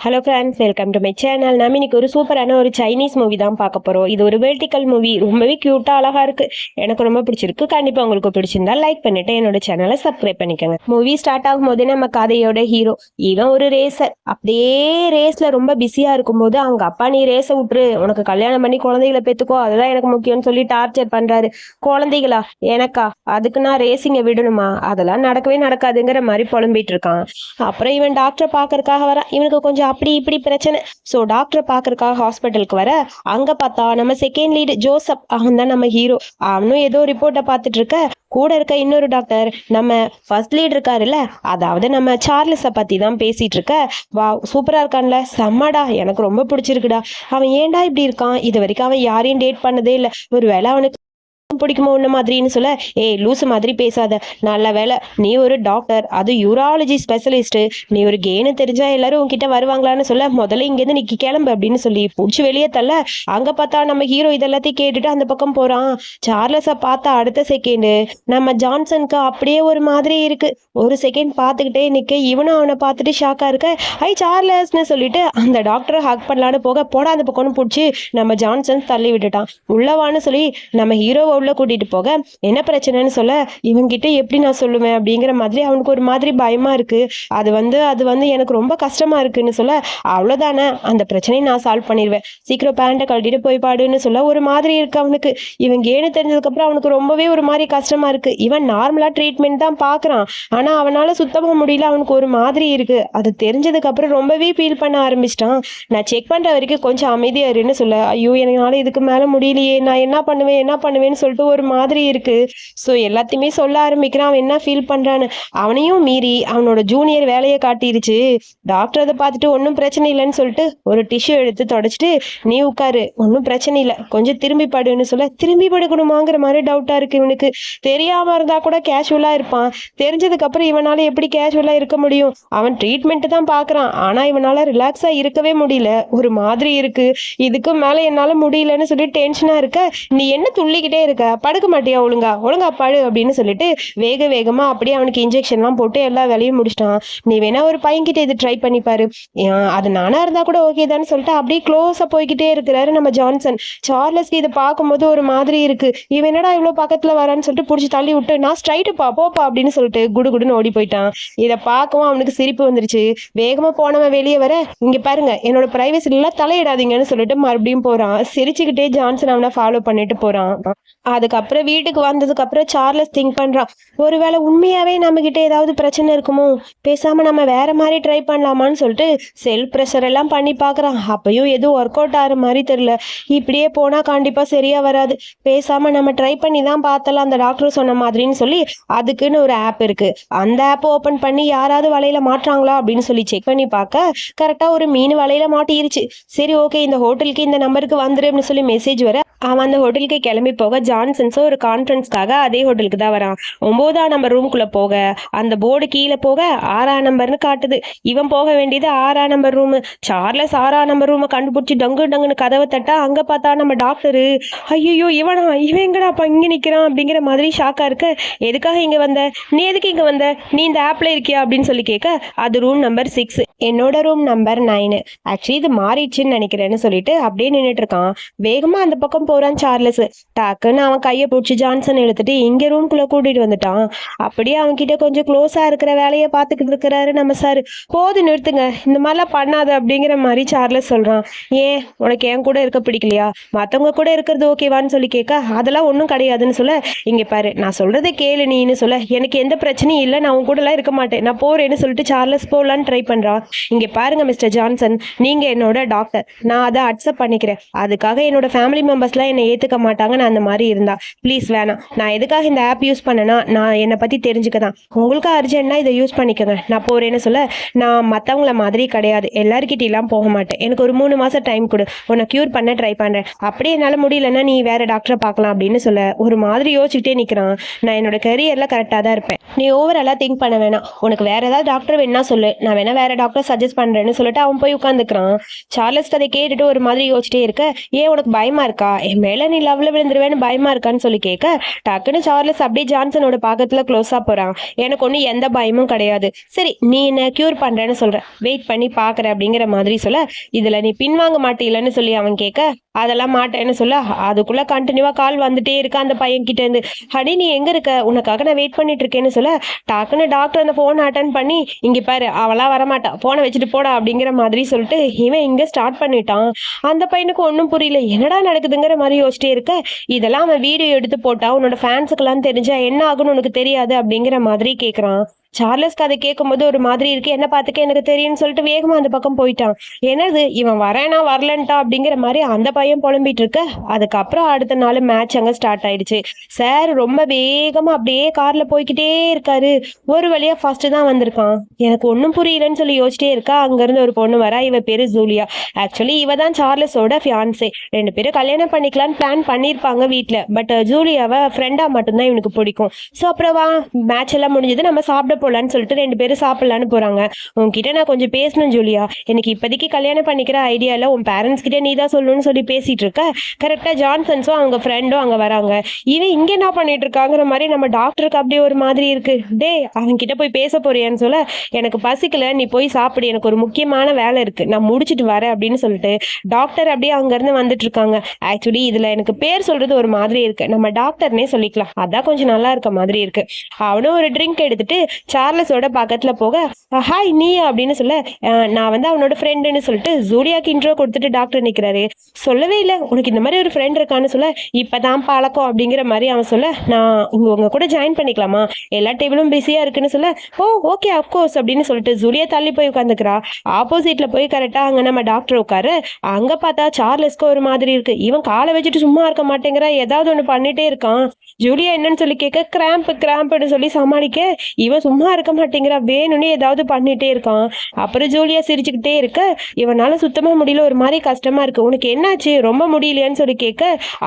Hello friends, welcome to my channel. நம்ம இன்னைக்கு ஒரு சூப்பரான ஒரு சைனீஸ் மூவி தான் பார்க்க போகிறோம். இது ஒரு வெர்டிக்கல் மூவி, ரொம்பவே க்யூட்டாக அழகாக இருக்குது. எனக்கு ரொம்ப பிடிச்சிருக்கு. கண்டிப்பாக உங்களுக்கு பிடிச்சிருந்தா லைக் பண்ணிவிட்டு என்னோட சேனலை சப்ஸ்கிரைப் பண்ணிக்கோங்க. மூவி ஸ்டார்ட் ஆகும்போது நம்ம கதையோட ஹீரோ இவன் ஒரு ரேசர். அப்படியே ரேஸில் ரொம்ப பிஸியாக இருக்கும்போது அவங்க அப்பா நீ ரேஸை விட்டுரு, உனக்கு கல்யாணம் பண்ணி குழந்தைகளை பெற்றுக்கோ, அதுதான் எனக்கு முக்கியம்னு சொல்லி டார்ச்சர் பண்ணுறாரு. குழந்தைகளா எனக்கா, அதுக்கு நான் ரேசிங்கை விடணுமா, அதெல்லாம் நடக்கவே நடக்காதுங்கிற மாதிரி புலம்பிட்டு இருக்கான். அப்புறம் இவன் டாக்டரை பார்க்கறதுக்காக வரான். இவனுக்கு கொஞ்சம் அப்படி இப்படி பிரச்சனை. ஸோ டாக்டரை பார்க்கறதுக்காக ஹாஸ்பிட்டலுக்கு வர அங்க பார்த்தா நம்ம செகண்ட் லீடு ஜோசப், அவன் தான் நம்ம ஹீரோ. அவனும் ஏதோ ரிப்போர்ட்டை பார்த்துட்டு இருக்க, கூட இருக்க இன்னொரு டாக்டர் நம்ம ஃபர்ஸ்ட் லீட் இருக்காருல்ல, அதாவது நம்ம சார்லஸை பத்தி தான் பேசிட்டு இருக்க. வா சூப்பரா இருக்கான்ல, செம்மடா, எனக்கு ரொம்ப பிடிச்சிருக்குடா. அவன் ஏன்டா இப்படி இருக்கான், இது வரைக்கும் அவன் யாரையும் டேட் பண்ணதே இல்லை, ஒரு வேளை அவனுக்கு பிடிக்குமோ ஒண்ணு மாதிரின்னு சொல்ல, ஏய் லூசு மாதிரி பேசாத, நல்ல வேலை நீ ஒரு டாக்டர், அது யூராலஜி ஸ்பெஷலிஸ்ட், நீ ஒரு கேனு தெரிஞ்சா எல்லாரும் உன்கிட்ட வருவாங்களான்னு சொல்ல, முதல்ல இங்கேருந்து நீ கிளம்பு அப்படின்னு சொல்லி பிடிச்சி வெளியே தள்ள. அங்க பார்த்தா நம்ம ஹீரோ இதெல்லாத்தையும் கேட்டுட்டு அந்த பக்கம் போறான். சார்லஸை பார்த்தா அடுத்த செகண்டு நம்ம ஜான்சனுக்கு அப்படியே ஒரு மாதிரி இருக்கு. ஒரு செகண்ட் பார்த்துக்கிட்டே நிக்க, இவனும் அவனை பார்த்துட்டு ஷாக்கா இருக்க, ஐ சார்லஸ்ன்னு சொல்லிட்டு அந்த டாக்டரை ஹக் பண்ணலான்னு போக, போடா அந்த பக்கம்னு பிடிச்சி நம்ம ஜான்சன் தள்ளி விட்டுட்டான். உள்ளவான்னு சொல்லி நம்ம ஹீரோவை உள்ள கூட்டிட்டு போக, என்ன பிரச்சனைன்னு சொல்ல, இவங்கிட்ட எப்படி நான் சொல்லுவேன் அப்படிங்கிற மாதிரி அவனுக்கு ஒரு மாதிரி பயமா இருக்கு. அது வந்து எனக்கு ரொம்ப கஷ்டமா இருக்குன்னு சொல்ல, அவ்வளவுதானே, அந்த பிரச்சனையை நான் சால்வ் பண்ணிடுவேன், சீக்கிரம் பேண்ட்டை கழட்டிட்டு போய் பாடுன்னு சொல்ல, ஒரு மாதிரி இருக்கு அவனுக்கு. இவன் கேனு தெரிஞ்சதுக்கு அப்புறம் அவனுக்கு ரொம்பவே ஒரு மாதிரி கஷ்டமா இருக்கு. இவன் நார்மலா ட்ரீட்மெண்ட் தான் பாக்குறான், ஆனா அவனால சுத்தமா முடியல, அவனுக்கு ஒரு மாதிரி இருக்கு. அது தெரிஞ்சதுக்கு அப்புறம் ரொம்பவே ஃபீல் பண்ண ஆரம்பிச்சிட்டான். நான் செக் பண்ற வரைக்கும் கொஞ்சம் அமைதியா இருன்னு சொல்ல, ஐயோ என்னால இதுக்கு மேல முடியலையே, நான் என்ன பண்ணுவேன்னு சொல்லிட்டு ஒரு மாதிரி இருக்கு. ஸோ எல்லாத்தையுமே சொல்ல ஆரம்பிக்கிறான், அவன் என்ன ஃபீல் பண்றான்னு. அவனையும் மீறி அவனோட ஜூனியர் வேலையை காட்டிருச்சு. டாக்டர் அதை பார்த்துட்டு ஒன்றும் பிரச்சனை இல்லைன்னு சொல்லிட்டு ஒரு டிஷ்யூ எடுத்து தொடச்சிட்டு, நீ உட்காரு, ஒன்றும் பிரச்சனை இல்லை, கொஞ்சம் திரும்பி படுன்னு சொல்ல, திரும்பி படுக்கணுமாங்கிற மாதிரி டவுட்டா இருக்கு இவனுக்கு. தெரியாம இருந்தா கூட கேஷுவலா இருப்பான், தெரிஞ்சதுக்கு அப்புறம் இவனால எப்படி கேஷுவலா இருக்க முடியும்? அவன் ட்ரீட்மெண்ட் தான் பாக்குறான், ஆனா இவனால ரிலாக்ஸா இருக்கவே முடியல, ஒரு மாதிரி இருக்கு. இதுக்கு மேல என்னால முடியலன்னு சொல்லி டென்ஷனா இருக்க, நீ என்ன துள்ளிக்கிட்டே இருக்க, படுக்க மாட்டியா, ஒழுங்கா படு அப்படின்னு சொல்லிட்டு வேகமா அப்படியே அவனுக்கு இன்ஜெக்ஷன்லாம் போட்டு எல்லா வேலையும் முடிச்சிட்டான். நீ வேணா ஒரு பையன்கிட்ட இது ட்ரை பண்ணி பாரு, அது நானா இருந்தா கூட ஓகே தான்னு சொல்லிட்டு அப்படியே க்ளோஸா போய்கிட்டே இருக்கிறாரு நம்ம ஜான்சன். சார்லஸ்க்கு இதை பார்க்கும்போது ஒரு மாதிரி இருக்கு. இவன் என்னடா இவ்வளவு பக்கத்துல வரான்னு சொல்லிட்டு பிடிச்சி தள்ளி விட்டு, நான் ஸ்ட்ரைட்டுப்பா போப்பா அப்படின்னு சொல்லிட்டு குடுகுடுன்னு ஓடி போயிட்டான். இதை பார்க்கவும் அவனுக்கு சிரிப்பு வந்துருச்சு. வேகமா போனவன் வெளியே வர, இங்க பாருங்க என்னோட பிரைவசில தலையிடாதீங்கன்னு சொல்லிட்டு மறுபடியும் போறான். சிரிச்சுக்கிட்டே ஜான்சன் அவனை ஃபாலோ பண்ணிட்டு போறான். அதுக்கப்புறம் வீட்டுக்கு வந்ததுக்கு அப்புறம் சார்லஸ் திங்க் பண்றான், ஒருவேளை உண்மையாவே நம்ம கிட்ட ஏதாவது பிரச்சனை இருக்குமோ, பேசாம நம்ம வேற மாதிரி ட்ரை பண்ணலாமான்னு சொல்லிட்டு செல்ஃப் ப்ரெஷர் எல்லாம் பண்ணி பாக்குறான். அப்பயும் எதுவும் ஒர்க் அவுட் ஆகிற மாதிரி தெரியல. இப்படியே போனா கண்டிப்பா சரியா வராது, பேசாம நம்ம ட்ரை பண்ணி தான் பார்த்தலாம் அந்த டாக்டர் சொன்ன மாதிரின்னு சொல்லி அதுக்குன்னு ஒரு ஆப் இருக்கு, அந்த ஆப் ஓபன் பண்ணி யாராவது வலையில மாட்டுறாங்களா அப்படின்னு சொல்லி செக் பண்ணி பார்க்க, கரெக்டா ஒரு மீன் வலையில மாட்டிருச்சு. சரி ஓகே, இந்த ஹோட்டலுக்கு இந்த நம்பருக்கு வந்துரு அப்படின்னு சொல்லி மெசேஜ் வர, அவன் அந்த ஹோட்டலுக்கு கிளம்பி போக, ஜான்சன்ஸோ ஒரு கான்ஃபரன்ஸ்க்காக அதே ஹோட்டலுக்கு தான் வரான். 9ஆம் நம்பர் ரூமுக்குள்ள போக அந்த போர்டு கீழே போக 6ஆம் நம்பர்னு காட்டுது. இவன் போக வேண்டியது 6ஆம் நம்பர் ரூம். சார்லஸ் 6ஆம் நம்பர் ரூமை கண்டுபிடிச்சி டங்குன்னு கதவை தட்டா, அங்க பார்த்தா நம்ம டாக்டரு. ஐயோ இவன் எங்கடா அப்ப இங்க நிக்கிறான் அப்படிங்கிற மாதிரி ஷாக்கா இருக்க, எதுக்காக இங்க வந்த, நீ எதுக்கு இங்க வந்த, நீ இந்த ஆப்ல இருக்கியா அப்படின்னு சொல்லி கேட்க, அது ரூம் நம்பர் 6, என்னோட ரூம் நம்பர் 9, ஆக்சுவலி இது மாறிடுச்சுன்னு நினைக்கிறேன்னு சொல்லிட்டு அப்படியே நின்றுட்டு இருக்கான். வேகமா அந்த பக்கம் போறான் சார்லஸ். டாக்குன்னு அவன் கையை பிடிச்சி ஜான்சன் இழுத்துட்டு இங்க ரூம்குள்ள கூட்டிட்டு வந்துட்டான். அப்படியே அவன் கிட்ட கொஞ்சம் க்ளோஸா இருக்கிற வேலையை பார்த்துக்கிட்டு இருக்கிறாரு நம்ம சார். போது நிறுத்துங்க, இந்த மாதிரிலாம் பண்ணாத அப்படிங்கிற மாதிரி சார்லஸ் சொல்றான். ஏன் உனக்கு என் கூட இருக்க பிடிக்கலையா, மத்தவங்க கூட இருக்கிறது ஓகேவான்னு சொல்லி கேட்க, அதெல்லாம் ஒன்றும் கிடையாதுன்னு சொல்ல, இங்க பாரு நான் சொல்றதை கேளு நீன்னு சொல்ல, எனக்கு எந்த பிரச்சனையும் இல்லை, நான் உன் கூட எல்லாம் இருக்க மாட்டேன், நான் போறேன்னு சொல்லிட்டு சார்லஸ் போகலான்னு ட்ரை பண்றான். இங்க பாருங்க மிஸ்டர் ஜான்சன், நீங்க என்னோட டாக்டர், நான் அதை அக்செப்ட் பண்ணிக்கிறேன், அதுக்காக என்னோட ஃபேமிலி மெம்பர்ஸ்லாம் என்னை ஏத்துக்க மாட்டாங்க, நான் அந்த மாதிரி இருந்தா ப்ளீஸ் வேணாம். நான் எதுக்காக இந்த ஆப் யூஸ் பண்ணனா, நான் என்னை பத்தி தெரிஞ்சுக்க தான், உங்களுக்கு அர்ஜென்ட்னா இதை யூஸ் பண்ணிக்கோங்க, நான் போறேன்னு சொல்ல, நான் மற்றவங்கள மாதிரி கிடையாது, எல்லாருக்கிட்டலாம் போக மாட்டேன், எனக்கு ஒரு 3 மாசம் டைம் கொடு, உன்னை க்யூர் பண்ண ட்ரை பண்றேன், அப்படியே என்னால் முடியலன்னா நீ வேற டாக்டரை பார்க்கலாம் அப்படின்னு சொல்ல, ஒரு மாதிரி யோசிச்சுட்டே நிற்கிறான். நான் என்னோட கரியர்ல கரெக்டாக தான் இருப்பேன், நீ ஓவராலாக திங்க் பண்ண வேணாம், உனக்கு வேற ஏதாவது டாக்டர் வேணா சொல்லு, நான் வேணா வேற டாக்டர் சஜஸ்ட் பண்றேன்னு சொல்லிட்டு அவன் போய் உட்காந்துக்கிறான். சார்லஸ் அதை கேட்டுட்டு ஒரு மாதிரி யோசிச்சிட்டே இருக்க, ஏன் உனக்கு பயமா இருக்கா, என் மேல நீ லவ்ல விழுந்துருவேன்னு பயமா பயமா இருக்கான்னு சொல்லி கேட்க, டக்குன்னு சார்லஸ் அப்படியே ஜான்சனோட பாக்கத்துல க்ளோஸா போறான். எனக்கு ஒன்றும் எந்த பயமும் கிடையாது, சரி நீ என்ன கியூர் பண்றேன்னு சொல்ற, வெயிட் பண்ணி பாக்குற அப்படிங்கிற மாதிரி சொல்ல, இதுல நீ பின்வாங்க மாட்டீலன்னு சொல்லி அவன் கேட்க, அதெல்லாம் மாட்டேன்னு சொல்ல, அதுக்குள்ள கண்டினியூவா கால் வந்துட்டே இருக்கா அந்த பையன் கிட்ட இருந்து. ஹடி நீ எங்க இருக்க, உனக்காக நான் வெயிட் பண்ணிட்டு இருக்கேன்னு சொல்ல, டாக்குன்னு டாக்டர் அந்த போன் அட்டன் பண்ணி, இங்க பாரு அவளாம் வரமாட்டா, போனை வச்சுட்டு போடா அப்படிங்கிற மாதிரி சொல்லிட்டு இவன் இங்க ஸ்டார்ட் பண்ணிட்டான். அந்த பையனுக்கு ஒன்றும் புரியல, என்னடா நடக்குதுங்கிற மாதிரி யோசிச்சிட்டே இருக்க, இதெல்லாம் அவன் வீடியோ எடுத்து போட்டா உன்னோட ஃபேன்ஸுக்கெல்லாம் தெரிஞ்சா என்ன ஆகுன்னு உனக்கு தெரியாது அப்படிங்கிற மாதிரி கேட்குறான். சார்லஸ்க்கு அதை கேட்கும்போது ஒரு மாதிரி இருக்கு, என்ன பார்த்துக்க எனக்கு தெரியும்னு சொல்லிட்டு வேகமா அந்த பக்கம் போயிட்டான். என்னது இவன் வரேனா வரலன்ட்டா அப்படிங்கிற மாதிரி அந்த பையன் புலம்பிட்டு இருக்க. அதுக்கப்புறம் அடுத்த நாள் மேட்ச் அங்க ஸ்டார்ட் ஆயிடுச்சு. சார் ரொம்ப வேகமா அப்படியே கார்ல போய்கிட்டே இருக்காரு. ஒரு வழியா ஃபர்ஸ்ட் தான் வந்திருக்கான். எனக்கு ஒன்றும் புரியலன்னு சொல்லி யோசிச்சிட்டே இருக்கா. அங்கிருந்து ஒரு பொண்ணு வரா, இவ பேரு ஜூலியா. ஆக்சுவலி இவ தான் சார்லஸோட ஃபியான்சே. ரெண்டு பேரும் கல்யாணம் பண்ணிக்கலான்னு பிளான் பண்ணியிருப்பாங்க வீட்டில். பட் ஜூலியாவை ஃப்ரெண்டா மட்டும்தான் இவனுக்கு பிடிக்கும். ஸோ அப்புறம் வா மேட்ச் எல்லாம் முடிஞ்சது, நம்ம சாப்பிட போலான்னு சொல்லிட்டு ரெண்டு பேரும் சாப்பிடலான்னு போறாங்க. உன்கிட்ட நான் கொஞ்சம் பேசணும் ஜூலியா, எனக்கு இப்போதைக்கு கல்யாணம் பண்ணிக்கிற ஐடியால உன் பேரண்ட்ஸ் கிட்ட நீ தான் சொல்லணும்னு சொல்லி பேசிட்டு இருக்க. கரெக்டா ஜான்சன்ஸும் அவங்க ஃப்ரெண்டும் அங்க வராங்க. இவன் இங்க என்ன பண்ணிட்டு இருக்காங்கிற மாதிரி நம்ம டாக்டருக்கு அப்படியே ஒரு மாதிரி இருக்கு. டே அவன் கிட்ட போய் பேச போறியான்னு சொல்ல, எனக்கு பசிக்கல, நீ போய் சாப்பிடு, எனக்கு ஒரு முக்கியமான வேலை இருக்கு, நான் முடிச்சிட்டு வரேன் அப்படின்னு சொல்லிட்டு டாக்டர் அப்படியே அங்க இருந்து வந்துட்டு இருக்காங்க. ஆக்சுவலி இதுல எனக்கு பேர் சொல்றது ஒரு மாதிரி இருக்கு, நம்ம டாக்டர்னே சொல்லிக்கலாம், அதான் கொஞ்சம் நல்லா இருக்க மாதிரி இருக்கு. அவனும் ஒரு ட்ரிங்க் எடுத்துட்டு சார்லஸோட பக்கத்துல போக, ஹாய் நீ அப்படின்னு சொல்ல, நான் வந்து அவனோட ஃப்ரெண்டுன்னு சொல்லிட்டு ஜூலியாக்கு இன்ட்ரோ கொடுத்துட்டு டாக்டர் நிற்கிறாரு. சொல்லவே இல்லை உனக்கு இந்த மாதிரி ஒரு ஃப்ரெண்ட் இருக்கான்னு சொல்ல, இப்போதான் பழக்கம் அப்படிங்கிற மாதிரி அவன் சொல்ல, நான் உங்க கூட ஜாயின் பண்ணிக்கலாமா, எல்லா டேபிளும் பிஸியா இருக்குன்னு சொல்ல, ஓ ஓகே அப்கோர்ஸ் அப்படின்னு சொல்லிட்டு ஜூலியா தள்ளி போய் உட்காந்துக்கிறா. ஆப்போசிட்ல போய் கரெக்டா அங்க நம்ம டாக்டர் உட்காரு. அங்க பார்த்தா சார்லஸ்க்கு ஒரு மாதிரி இருக்கு. இவன் காலை வச்சுட்டு சும்மா இருக்க மாட்டேங்கிறா, ஏதாவது ஒன்று பண்ணிட்டே இருக்கான். ஜூலியா என்னன்னு சொல்லி கேட்க, கிராம்ப்னு சொல்லி சமாளிக்க, இவன் சும்மா இருக்க மாட்டேங்கிறா, வேணும்னு ஏதாவது பண்ணிட்டே இருக்கான். அப்புறம் ஜூலியா சிரிச்சுக்கிட்டே இருக்க, இவனால சுத்தமா முடியல, ஒரு மாதிரி கஷ்டமா இருக்கு, உனக்கு என்னாச்சு ரொம்ப முடியலையான்னு சொல்லி கேட்க,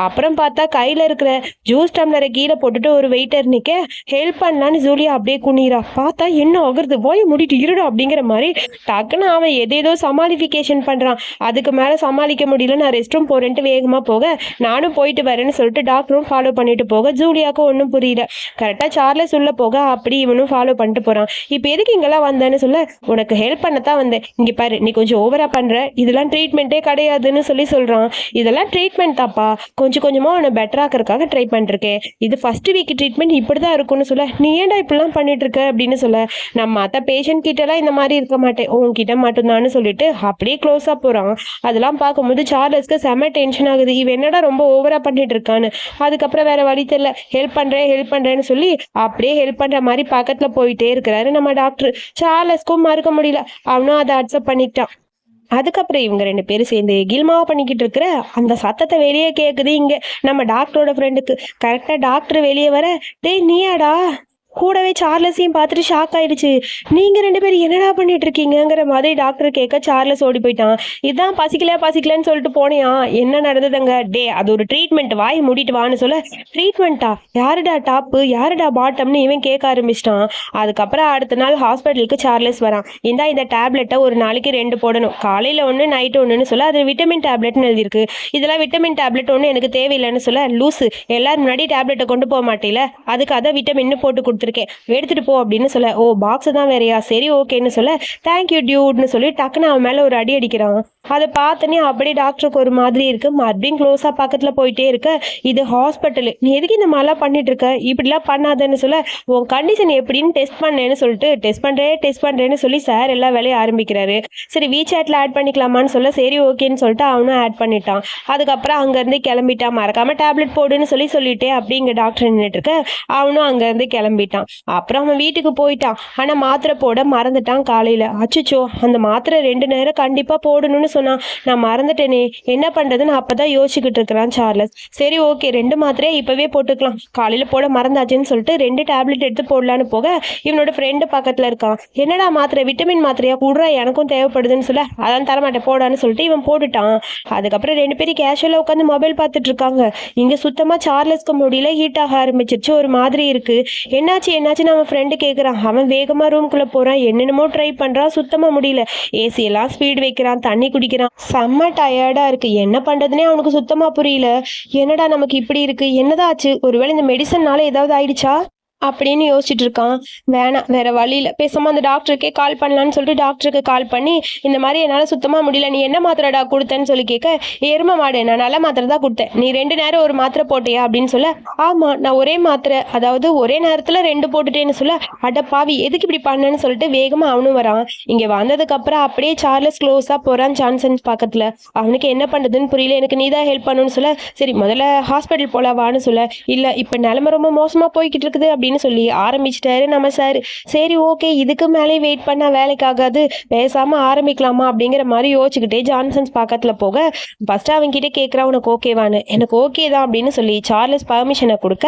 அப்புறம் பார்த்தா கையில இருக்கிற ஜூஸ் டம்ளரை கீழே போட்டுட்டு ஒரு வெயிட்டர் நிக்க, ஹெல்ப் பண்ணலான்னு ஜூலியா அப்படியே குனிறா. பார்த்தா என்ன ஆகுறது, போய் முடிட்டு இருடா அப்படிங்கிற மாதிரி டக்குன்னு அவன் எதேதோ சமாளிஃபிகேஷன் பண்றான். அதுக்கு மேல சமாளிக்க முடியல, நான் ரெஸ்ட் ரூம் போறேன்ட்டு வேகமா போக, நானும் போயிட்டு வரேன்னு சொல்லிட்டு டாக்டரும் ஃபாலோ பண்ணிட்டு போக, ஜூலியாவுக்கும் ஒன்றும் புரியல. கரெக்டா சார்லஸ் உள்ள போக அப்படி இவனும் ஃபாலோ பண்ணிட்டு போறான். இப்போ எதுக்கு இங்கெல்லாம் வந்தேன்னு சொல்ல, உனக்கு ஹெல்ப் பண்ணத்தான் வந்தேன், இங்க பாரு நீ கொஞ்சம் ஓவரா பண்ற, இதெல்லாம் ட்ரீட்மெண்ட்டே கிடையாதுன்னு சொல்லி சொல்றான். இதெல்லாம் ட்ரீட்மெண்ட் தாப்பா, கொஞ்சம் கொஞ்சமா உன்னை பெட்டராக்கிறதுக்காக ட்ரை பண்ணிருக்கேன், இது ஃபர்ஸ்ட் வீக் ட்ரீட்மெண்ட் இப்படிதான் இருக்கும்னு சொல்ல, நீ ஏன்டா இப்படிலாம் பண்ணிட்டு இருக்க அப்படின்னு சொல்ல, நான் மற்ற பேஷண்ட் கிட்ட எல்லாம் இந்த மாதிரி இருக்க மாட்டேன், உன்கிட்ட மட்டும்தான்னு சொல்லிட்டு அப்படியே க்ளோஸா போறான். அதெல்லாம் பார்க்கும்போது சார்லஸ்க்கு செம டென்ஷன் ஆகுது, இவன் என்னடா ரொம்ப ஓவரா பண்ணிட்டு இருக்கான்னு. அதுக்கப்புறம் வேற வழி தெரியல, ஹெல்ப் பண்றேன்னு சொல்லி அப்படியே ஹெல்ப் பண்ற மாதிரி பக்கத்துல போயிட்டே இருக்கிறாரு நம்ம டாக்டர். சார்லஸ்க்கும் மறுக்க முடியல, அவனும் அதை அக்செப்ட் பண்ணிட்டான். அதுக்கப்புறம் இவங்க ரெண்டு பேரும் சேர்ந்து கில்மாவா பண்ணிக்கிட்டு இருக்கிற அந்த சத்தத்தை வெளியே கேட்குது இங்க நம்ம டாக்டரோட ஃப்ரெண்டுக்கு. கரெக்டா டாக்டர் வெளியே வர, டேய் நீயாடா, கூடவே சார்லஸையும் பார்த்துட்டு ஷாக் ஆயிடுச்சு. நீங்க ரெண்டு பேரும் என்னடா பண்ணிட்டு இருக்கீங்கிற மாதிரி டாக்டர் கேட்க, சார்லஸ் ஓடி போயிட்டான். இதான் பசிக்கலன்னு சொல்லிட்டு போனியா, என்ன நடந்ததுங்க, டே அது ஒரு ட்ரீட்மெண்ட், வாய் மூடிட்டு வான்னு சொல்ல, ட்ரீட்மெண்ட்டா, யாருடா டாப்பு யாருடா பாட்டம்னு இவன் கேட்க ஆரம்பிச்சிட்டான். அதுக்கப்புறம் அடுத்த நாள் ஹாஸ்பிட்டலுக்கு சார்லஸ் வரான். இந்த டேப்லெட்டை ஒரு நாளைக்கு 2 போடணும், காலையில ஒன்று நைட்டு ஒன்றுன்னு சொல்ல, அது விட்டமின் டேப்லெட்னு எழுதிருக்கு. இதெல்லாம் விட்டமின் டேப்லெட் ஒன்று எனக்கு தேவையில்லைன்னு சொல்ல, லூஸு எல்லாரும் முன்னாடி டேப்லெட்டை கொண்டு போக மாட்டேல, அதுக்கு அதை விட்டமின் போட்டு கொடுத்துருக்கேன், எடுத்துட்டு போ அப்படின்னு சொல்ல, ஓ பாக்ஸ் தான் வேறையா, சரி ஓகேன்னு சொல்ல, தேங்க்யூ டியூட்னு சொல்லி டக்குன்னு அவன் மேல ஒரு அடி அடிக்கிறான். அதை பார்த்தனே அப்படியே டாக்டருக்கு ஒரு மாதிரி இருக்கு. மறுபடியும் க்ளோஸா பக்கத்துல போயிட்டே இருக்க, இது ஹாஸ்பிட்டல், நீ எதுக்கு இந்த மாதிரிலாம் பண்ணிட்டு இருக்க, இப்படிலாம் பண்ணாதன்னு சொல்ல, உன் கண்டிஷன் எப்படின்னு டெஸ்ட் பண்ணேன்னு சொல்லிட்டு டெஸ்ட் பண்றேன்னு சொல்லி சார் எல்லா வேலையும் ஆரம்பிக்கிறாரு. சரி வீசாட்ல ஆட் பண்ணிக்கலாமான்னு சொல்ல, சரி ஓகேன்னு சொல்லிட்டு அவனும் ஆட் பண்ணிட்டான். அதுக்கப்புறம் அங்கேருந்து கிளம்பிட்டான். மறக்காம டேப்லெட் போடுன்னு சொல்லிட்டே அப்படி இங்க டாக்டர் நின்றுட்டு இருக்க, அவனும் அங்கேருந்து கிளம்பிட்டான். அப்புறம் அவன் வீட்டுக்கு போயிட்டான். ஆனா மாத்திரை போட மறந்துட்டான் காலையில. அச்சுச்சோ, அந்த மாத்திரை 2 நேரம் கண்டிப்பா போடணும்னு சொன்னான், நான் மறந்துட்டேனே, என்ன பண்றதுன்னு அப்பதான் யோசிச்சுக்கிட்டு இருக்கிறான் சார்லஸ். சரி ஓகே 2 மாத்திரையை இப்பவே போட்டுக்கலாம், காலையில போட மறந்தாச்சுன்னு சொல்லிட்டு 2 டேப்லெட் எடுத்து போடலான்னு போக, இவனோட ஃப்ரெண்டு பக்கத்துல இருக்கான். என்னடா மாத்திரை, விட்டமின் மாத்திரையா கூடுறா, எனக்கும் தேவைப்படுதுன்னு சொல்ல, அதான் தரமாட்டேன் போடான்னு சொல்லிட்டு இவன் போட்டுட்டான். அதுக்கப்புறம் 2 பேரும் கேஷுவலா உட்காந்து மொபைல் பார்த்துட்டு இருக்காங்க. இங்க சுத்தமா சார்லஸ்க்கு முடியல, ஹீட் ஆக ஆரம்பிச்சிருச்சு, ஒரு மாதிரி இருக்கு. என்னாச்சுன்னு அவன் ஃப்ரெண்டு கேட்குறான். அவன் வேகமாக ரூம்குள்ளே போகிறான், என்னென்னமோ ட்ரை பண்ணுறான், சுத்தமாக முடியல. ஏசி எல்லாம் ஸ்பீடு வைக்கிறான், தண்ணி குடிக்க ஆரம்பிக்கிறான். செம்ம டயர்டா இருக்கு, என்ன பண்றதுனே அவனுக்கு சுத்தமா புரியல. என்னடா நமக்கு இப்படி இருக்கு, என்னதாச்சு, ஒருவேளை இந்த மெடிசன்னால ஏதாவது ஆயிடுச்சா அப்படின்னு யோசிச்சுட்டு இருக்கான். வேணாம், வேற வழி இல்லை, பேசாம அந்த டாக்டருக்கே கால் பண்ணலான்னு சொல்லிட்டு டாக்டருக்கு கால் பண்ணி, இந்த மாதிரி என்னால் சுத்தமாக முடியல, நீ என்ன மாத்திரடா கொடுத்தேன்னு சொல்லி கேட்க, எரும மாடு, நான் நல்ல மாத்திரை தான் கொடுத்தேன், நீ 2 நேரம் ஒரு மாத்திரை போட்டியா அப்படின்னு சொல்ல, ஆமாம் நான் ஒரே மாத்திரை, அதாவது ஒரே நேரத்தில் 2 போட்டுட்டேன்னு சொல்ல, அட பாவி எதுக்கு இப்படி பண்ணேன்னு சொல்லிட்டு வேகமாக அவனும் வரான். இங்கே வந்ததுக்கப்புறம் அப்படியே சார்லஸ் க்ளோஸாக போகிறான் ஜான்சன்ஸ் பக்கத்தில். அவனுக்கு என்ன பண்ணுறதுன்னு புரியல, எனக்கு நீ தான் ஹெல்ப் பண்ணணும்னு சொல்ல, சரி முதல்ல ஹாஸ்பிட்டல் போகலாவான்னு சொல்ல, இல்லை இப்போ நிலமை ரொம்ப மோசமாக போய்கிட்டு இருக்குது அப்படின்னு சொல்லி ஆரம்பிச்சிட்டாரு நம்ம சார். சரி ஓகே, இதுக்கு மேலே வெயிட் பண்ணா வேலைக்கு ஆகாது, பேசாம ஆரம்பிக்கலாமா அப்படிங்கிற மாதிரி யோசிச்சுக்கிட்டே ஜான்சன்ஸ் பக்கத்துல போக, ஃபர்ஸ்ட் அவங்க கிட்ட கேட்கறா உனக்கு ஓகேவான்னு. எனக்கு ஓகே தான் அப்படின்னு சொல்லி சார்லஸ் பர்மிஷனை கொடுக்க,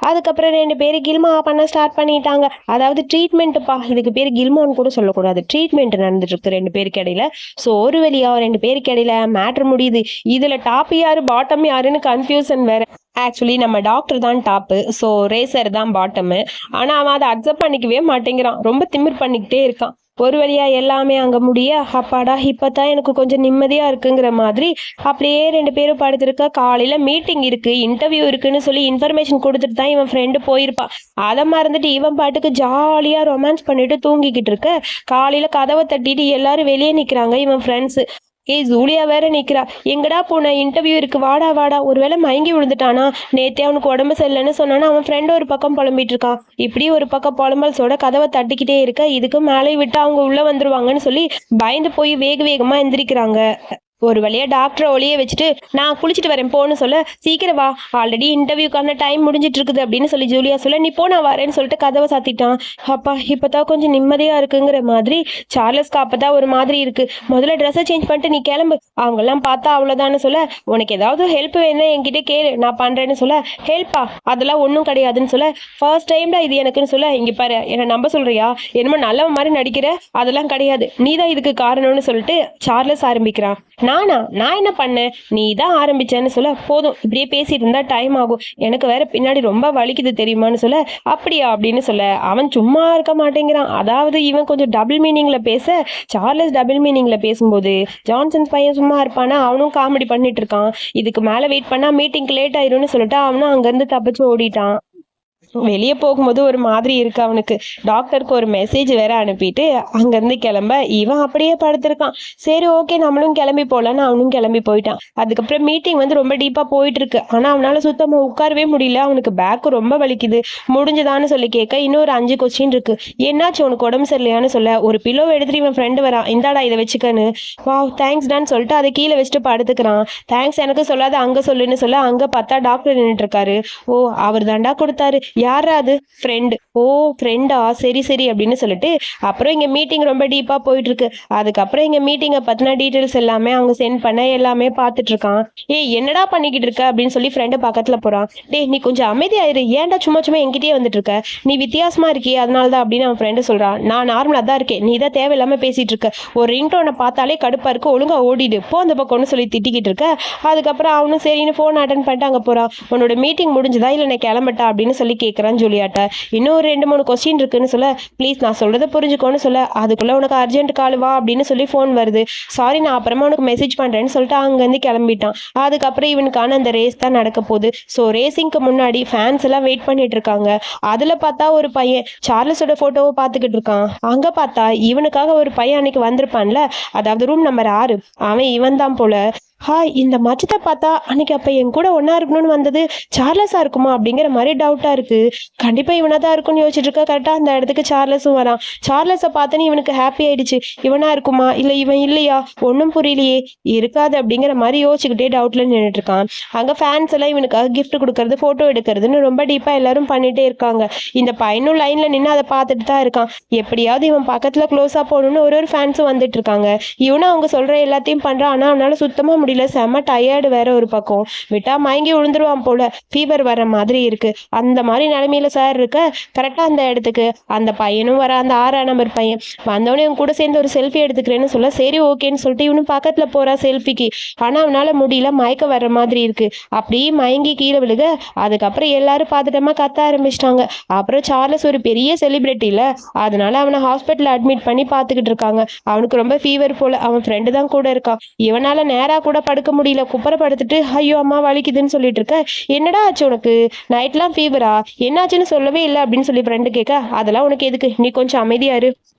அதுக்கப்புறம் 2 பேரும் கில்மா பண்ண ஸ்டார்ட் பண்ணிட்டாங்க. அதாவது ட்ரீட்மெண்ட்டுப்பா, இதுக்கு பேர் கில்மோன்னு கூட சொல்லக்கூடாது, ட்ரீட்மெண்ட் நடந்துட்டு இருக்கு 2 பேருக்கு இடையில. ஸோ ஒரு வழியா 2 பேருக்கு இடையில மேட்ரு முடியுது. இதுல டாப் யாரு பாட்டம் யாருன்னு கன்ஃபியூஷன் வேற. ஆக்சுவலி நம்ம டாக்டர் தான் டாப்பு, ஸோ ரேசர் தான் பாட்டமு. ஆனால் அவன் அதை அக்செப்ட் பண்ணிக்கவே மாட்டேங்கிறான், ரொம்ப திமிர் பண்ணிக்கிட்டே இருக்கான். ஒரு வழியா எல்லாமே அங்கே முடிய, அப்பாடா இப்போ தான் எனக்கு கொஞ்சம் நிம்மதியாக இருக்குங்கிற மாதிரி அப்படியே 2 பேரும் படுத்திருக்க. காலையில் மீட்டிங் இருக்குது, இன்டர்வியூ இருக்குன்னு சொல்லி இன்ஃபர்மேஷன் கொடுத்துட்டு தான் இவன் ஃப்ரெண்டு போயிருப்பான். அதை மறந்துட்டு இவன் பாட்டுக்கு ஜாலியாக ரொமான்ஸ் பண்ணிட்டு தூங்கிக்கிட்டு இருக்க. காலையில் கதவை தட்டிட்டு எல்லாரும் வெளியே நிற்கிறாங்க இவன் ஃப்ரெண்ட்ஸு. ஜூலியா வேற நிக்கிறா, எங்கடா போன, இன்டர்வியூ இருக்கு, வாடா வாடா. ஒருவேளை மயங்கி விழுந்துட்டானா, நேத்தே அவனுக்கு உடம்பு சரியில்லைன்னு சொன்னானா, அவன் ஃப்ரெண்டு ஒரு பக்கம் புலம்பிட்டு இருக்கான். இப்படி ஒரு பக்கம் புலம்பல்ஸோட கதவை தட்டிக்கிட்டே இருக்க, இதுக்கு மேலே விட்டு அவங்க உள்ள வந்துருவாங்கன்னு சொல்லி பயந்து போய் வேக வேகமா எந்திரிக்கிறாங்க. ஒரு வழியா டாக்டரை ஒளிய வச்சுட்டு, நான் குளிச்சுட்டு வரேன் போன்னு சொல்ல, சீக்கிரம் வா, ஆல்ரெடி இன்டர்வியூக்கான டைம் முடிஞ்சிட்டு இருக்குது அப்படின்னு சொல்லி ஜூலியா சொல்ல, நீ போ நான் வரேன்னு சொல்லிட்டு கதவை சாத்திட்டான். அப்பா இப்பதான் கொஞ்சம் நிம்மதியா இருக்குங்கிற மாதிரி சார்லஸ்க்கு அப்பதான் ஒரு மாதிரி இருக்கு. முதல்ல ட்ரெஸ்ஸை சேஞ்ச் பண்ணிட்டு நீ கிளம்பு, அவங்கெல்லாம் பார்த்தா அவ்வளோதான்னு சொல்ல, உனக்கு ஏதாவது ஹெல்ப் வேணும்னா என்கிட்ட கேளு, நான் பண்றேன்னு சொல்ல, ஹெல்ப்பா அதெல்லாம் ஒன்றும் கிடையாதுன்னு சொல்ல, ஃபர்ஸ்ட் டைம்டா இது எனக்குன்னு சொல்ல, இங்க பாரு என்னை நம்ப சொல்றியா, என்னமோ நல்ல மாதிரி நடிக்கிற, அதெல்லாம் கிடையாது, நீ தான் இதுக்கு காரணம்னு சொல்லிட்டு சார்லஸ் ஆரம்பிக்கிறான். நான் என்ன பண்ணேன், நீ தான் ஆரம்பிச்சேன்னு சொல்ல, போதும் இப்படியே பேசிட்டு இருந்தா டைம் ஆகும், எனக்கு வேற பின்னாடி ரொம்ப வலிக்குது தெரியுமான்னு சொல்ல, அப்படியா அப்படின்னு சொல்ல, அவன் சும்மா இருக்க மாட்டேங்கிறான். அதாவது இவன் கொஞ்சம் டபுள் மீனிங்ல பேச, சார்லஸ் டபுள் மீனிங்ல பேசும்போது ஜான்சன்ஸ் பையன் சும்மா இருப்பானா, அவனும் காமெடி பண்ணிட்டு இருக்கான். இதுக்கு மேல வெயிட் பண்ணா மீட்டிங்க்கு லேட் ஆயிரும்னு சொல்லிட்டு அவனும் அங்கிருந்து தப்பிச்சு ஓடிட்டான். வெளியே போகும்போது ஒரு மாதிரி இருக்கு அவனுக்கு. டாக்டருக்கு ஒரு மெசேஜ் வேற அனுப்பிட்டு அங்கேருந்து கிளம்ப இவன் அப்படியே படுத்திருக்கான். சரி ஓகே நம்மளும் கிளம்பி போகலான்னு அவனும் கிளம்பி போயிட்டான். அதுக்கப்புறம் மீட்டிங் வந்து ரொம்ப டீப்பாக போயிட்டு இருக்கு. ஆனால் அவனால சுத்தமாக உட்காரவே முடியல. அவனுக்கு பேக்கு ரொம்ப வலிக்குது. முடிஞ்சுதான்னு சொல்லி கேட்க இன்னொரு 5 கொஸ்டின் இருக்கு. என்னாச்சு உனக்கு உடம்பு சரியில்லையான்னு சொல்ல, ஒரு பில்லோ எடுத்துட்டு இவன் ஃப்ரெண்டு வரான், இந்தாடா இதை வச்சுக்கன்னு. வா தேங்க்ஸ் டான்னு சொல்லிட்டு அதை கீழே வச்சுட்டு படுத்துக்கிறான். தேங்க்ஸ் எனக்கு சொல்லாத அங்கே சொல்லுன்னு சொல்ல, அங்கே பார்த்தா டாக்டர் நின்றுட்டு இருக்காரு. ஓ அவர் தாண்டா கொடுத்தாரு. யாரா அது? ஃப்ரெண்டு. ஓ ஃப்ரெண்டா, சரி சரி அப்படின்னு சொல்லிட்டு அப்புறம் இங்கே மீட்டிங் ரொம்ப டீப்பாக போயிட்டு இருக்கு. அதுக்கப்புறம் இங்கே மீட்டிங்கை பற்றின டீட்டெயில்ஸ் எல்லாமே அவங்க சென்ட் பண்ண எல்லாமே பார்த்துட்டு இருக்கான். ஏய் என்னடா பண்ணிக்கிட்டு இருக்க அப்படின்னு சொல்லி ஃப்ரெண்டு பக்கத்தில் போகிறான். டேய் நீ கொஞ்சம் அமைதியாயிரு, ஏன்டா சும்மா சும்மா என்கிட்டயே வந்துட்டு இருக்க, நீ வித்தியாசமா இருக்கியே அதனால தான் அப்படின்னு அவன் ஃப்ரெண்டு சொல்கிறான். நான் நார்மலாக தான் இருக்கேன், நீ தான் தேவையில்லாமல் பேசிகிட்டு இருக்க, ஒரு ரிங்டோனை பார்த்தாலே கடுப்பாக இருக்கு, ஒழுங்கா ஓடிடு போ அந்த பக்கம்னு சொல்லி திட்டிக்கிட்டு இருக்க. அதுக்கப்புறம் அவனும் சரின்னு ஃபோன் அட்டன் பண்ணிட்டு அங்கே போகிறான். உன்னோட மீட்டிங் முடிஞ்சுதா இல்லை நான் கிளம்பட்டா அப்படின்னு சொல்லி கேட்குறான் ஜூலியாட்ட. இன்னும் ஒரு 2-3 கொஸ்டின் இருக்குன்னு சொல்ல, ப்ளீஸ் நான் சொல்றதை புரிஞ்சுக்கோன்னு சொல்ல, அதுக்குள்ள உனக்கு அர்ஜென்ட் கால் வா அப்படின்னு சொல்லி ஃபோன் வருது. சாரி நான் அப்புறமா உனக்கு மெசேஜ் பண்றேன்னு சொல்லிட்டு அங்கேருந்து கிளம்பிட்டான். அதுக்கப்புறம் இவனுக்கான அந்த ரேஸ் தான் நடக்க போகுது. ஸோ ரேசிங்க்கு முன்னாடி ஃபேன்ஸ் எல்லாம் வெயிட் பண்ணிட்டு இருக்காங்க. அதுல பார்த்தா ஒரு பையன் சார்லஸோட போட்டோவை பார்த்துக்கிட்டு இருக்கான். அங்க பார்த்தா இவனுக்காக ஒரு பையன் அன்னைக்கு வந்திருப்பான்ல, அதாவது ரூம் நம்பர் 6, அவன் இவன் தான் போல. ஹாய், இந்த மச்சத்தை பார்த்தா அன்னைக்கு அப்போ என் கூட ஒன்றா இருக்கணும்னு வந்தது சார்லஸாக இருக்குமா அப்படிங்கிற மாதிரி டவுட்டாக இருக்குது. கண்டிப்பாக இவனாக தான் இருக்கும்னு யோசிச்சுட்டு இருக்க. கரெக்டாக அந்த இடத்துக்கு சார்லஸும் வரான். சார்லஸை பார்த்தோன்னு இவனுக்கு ஹாப்பி ஆயிடுச்சு. இவனாக இருக்குமா இல்லை இவன் இல்லையா ஒன்றும் புரியலையே, இருக்காது அப்படிங்கிற மாதிரி யோசிச்சுக்கிட்டே டவுட்டில் நின்றுட்டு இருக்கான். அங்கே ஃபேன்ஸ் எல்லாம் இவனுக்காக கிஃப்ட் கொடுக்கறது ஃபோட்டோ எடுக்கிறதுன்னு ரொம்ப டீப்பாக எல்லாரும் பண்ணிகிட்டே இருக்காங்க. இந்த பையனும் லைனில் நின்று அதை பார்த்துட்டு தான் இருக்கான். எப்படியாவது இவன் பக்கத்தில் க்ளோஸாக போகணுன்னு ஒரு ஃபேன்ஸும் வந்துட்டு இருக்காங்க. இவனும் அவங்க சொல்கிற எல்லாத்தையும் பண்ணுறான். ஆனால் அவனால் சுத்தமாக முடியல. முடியல, செம்ம டயர்டு வேற ஒரு பக்கம், விட்டா மயங்கி விழுந்துருவான் போல, ஃபீவர் வர மாதிரி இருக்கு. அந்த மாதிரி நிலைமையில சார் இருக்க கரெக்டாக அந்த இடத்துக்கு அந்த பையனும் வர, அந்த 6ஆம் நம்பர் பையன் வந்தோடனே இவன் கூட சேர்ந்து ஒரு செல்ஃபி எடுத்துக்கிறேன்னு சொல்ல சரி ஓகேன்னு சொல்லிட்டு இவனும் பக்கத்தில் போறா செல்ஃபிக்கு. ஆனால் அவனால முடியல, மயக்க வர்ற மாதிரி இருக்கு. அப்படியே மயங்கி கீழே விழுக அதுக்கப்புறம் எல்லாரும் பார்த்துட்டமா கத்த ஆரம்பிச்சிட்டாங்க. அப்புறம் சார்லஸ் ஒரு பெரிய செலிபிரிட்டில, அதனால அவனை ஹாஸ்பிட்டல் அட்மிட் பண்ணி பார்த்துக்கிட்டு இருக்காங்க. அவனுக்கு ரொம்ப ஃபீவர் போல, அவன் ஃப்ரெண்டு தான் கூட இருக்கான். இவனால நேரா கூட படுக்க முடியல, குப்பரை படுத்துட்டு ஐயோ அம்மா வலிக்குதுன்னு சொல்லிட்டு இருக்க. என்னடா ஆச்சு உனக்கு, நைட்லாம் ஃபீவரா, என்னாச்சுன்னு சொல்லவே இல்லை அப்படின்னு சொல்லி ஃப்ரெண்டு கேட்க, அதெல்லாம் உனக்கு எதுக்கு, நீ கொஞ்சம் அமைதியா இரு,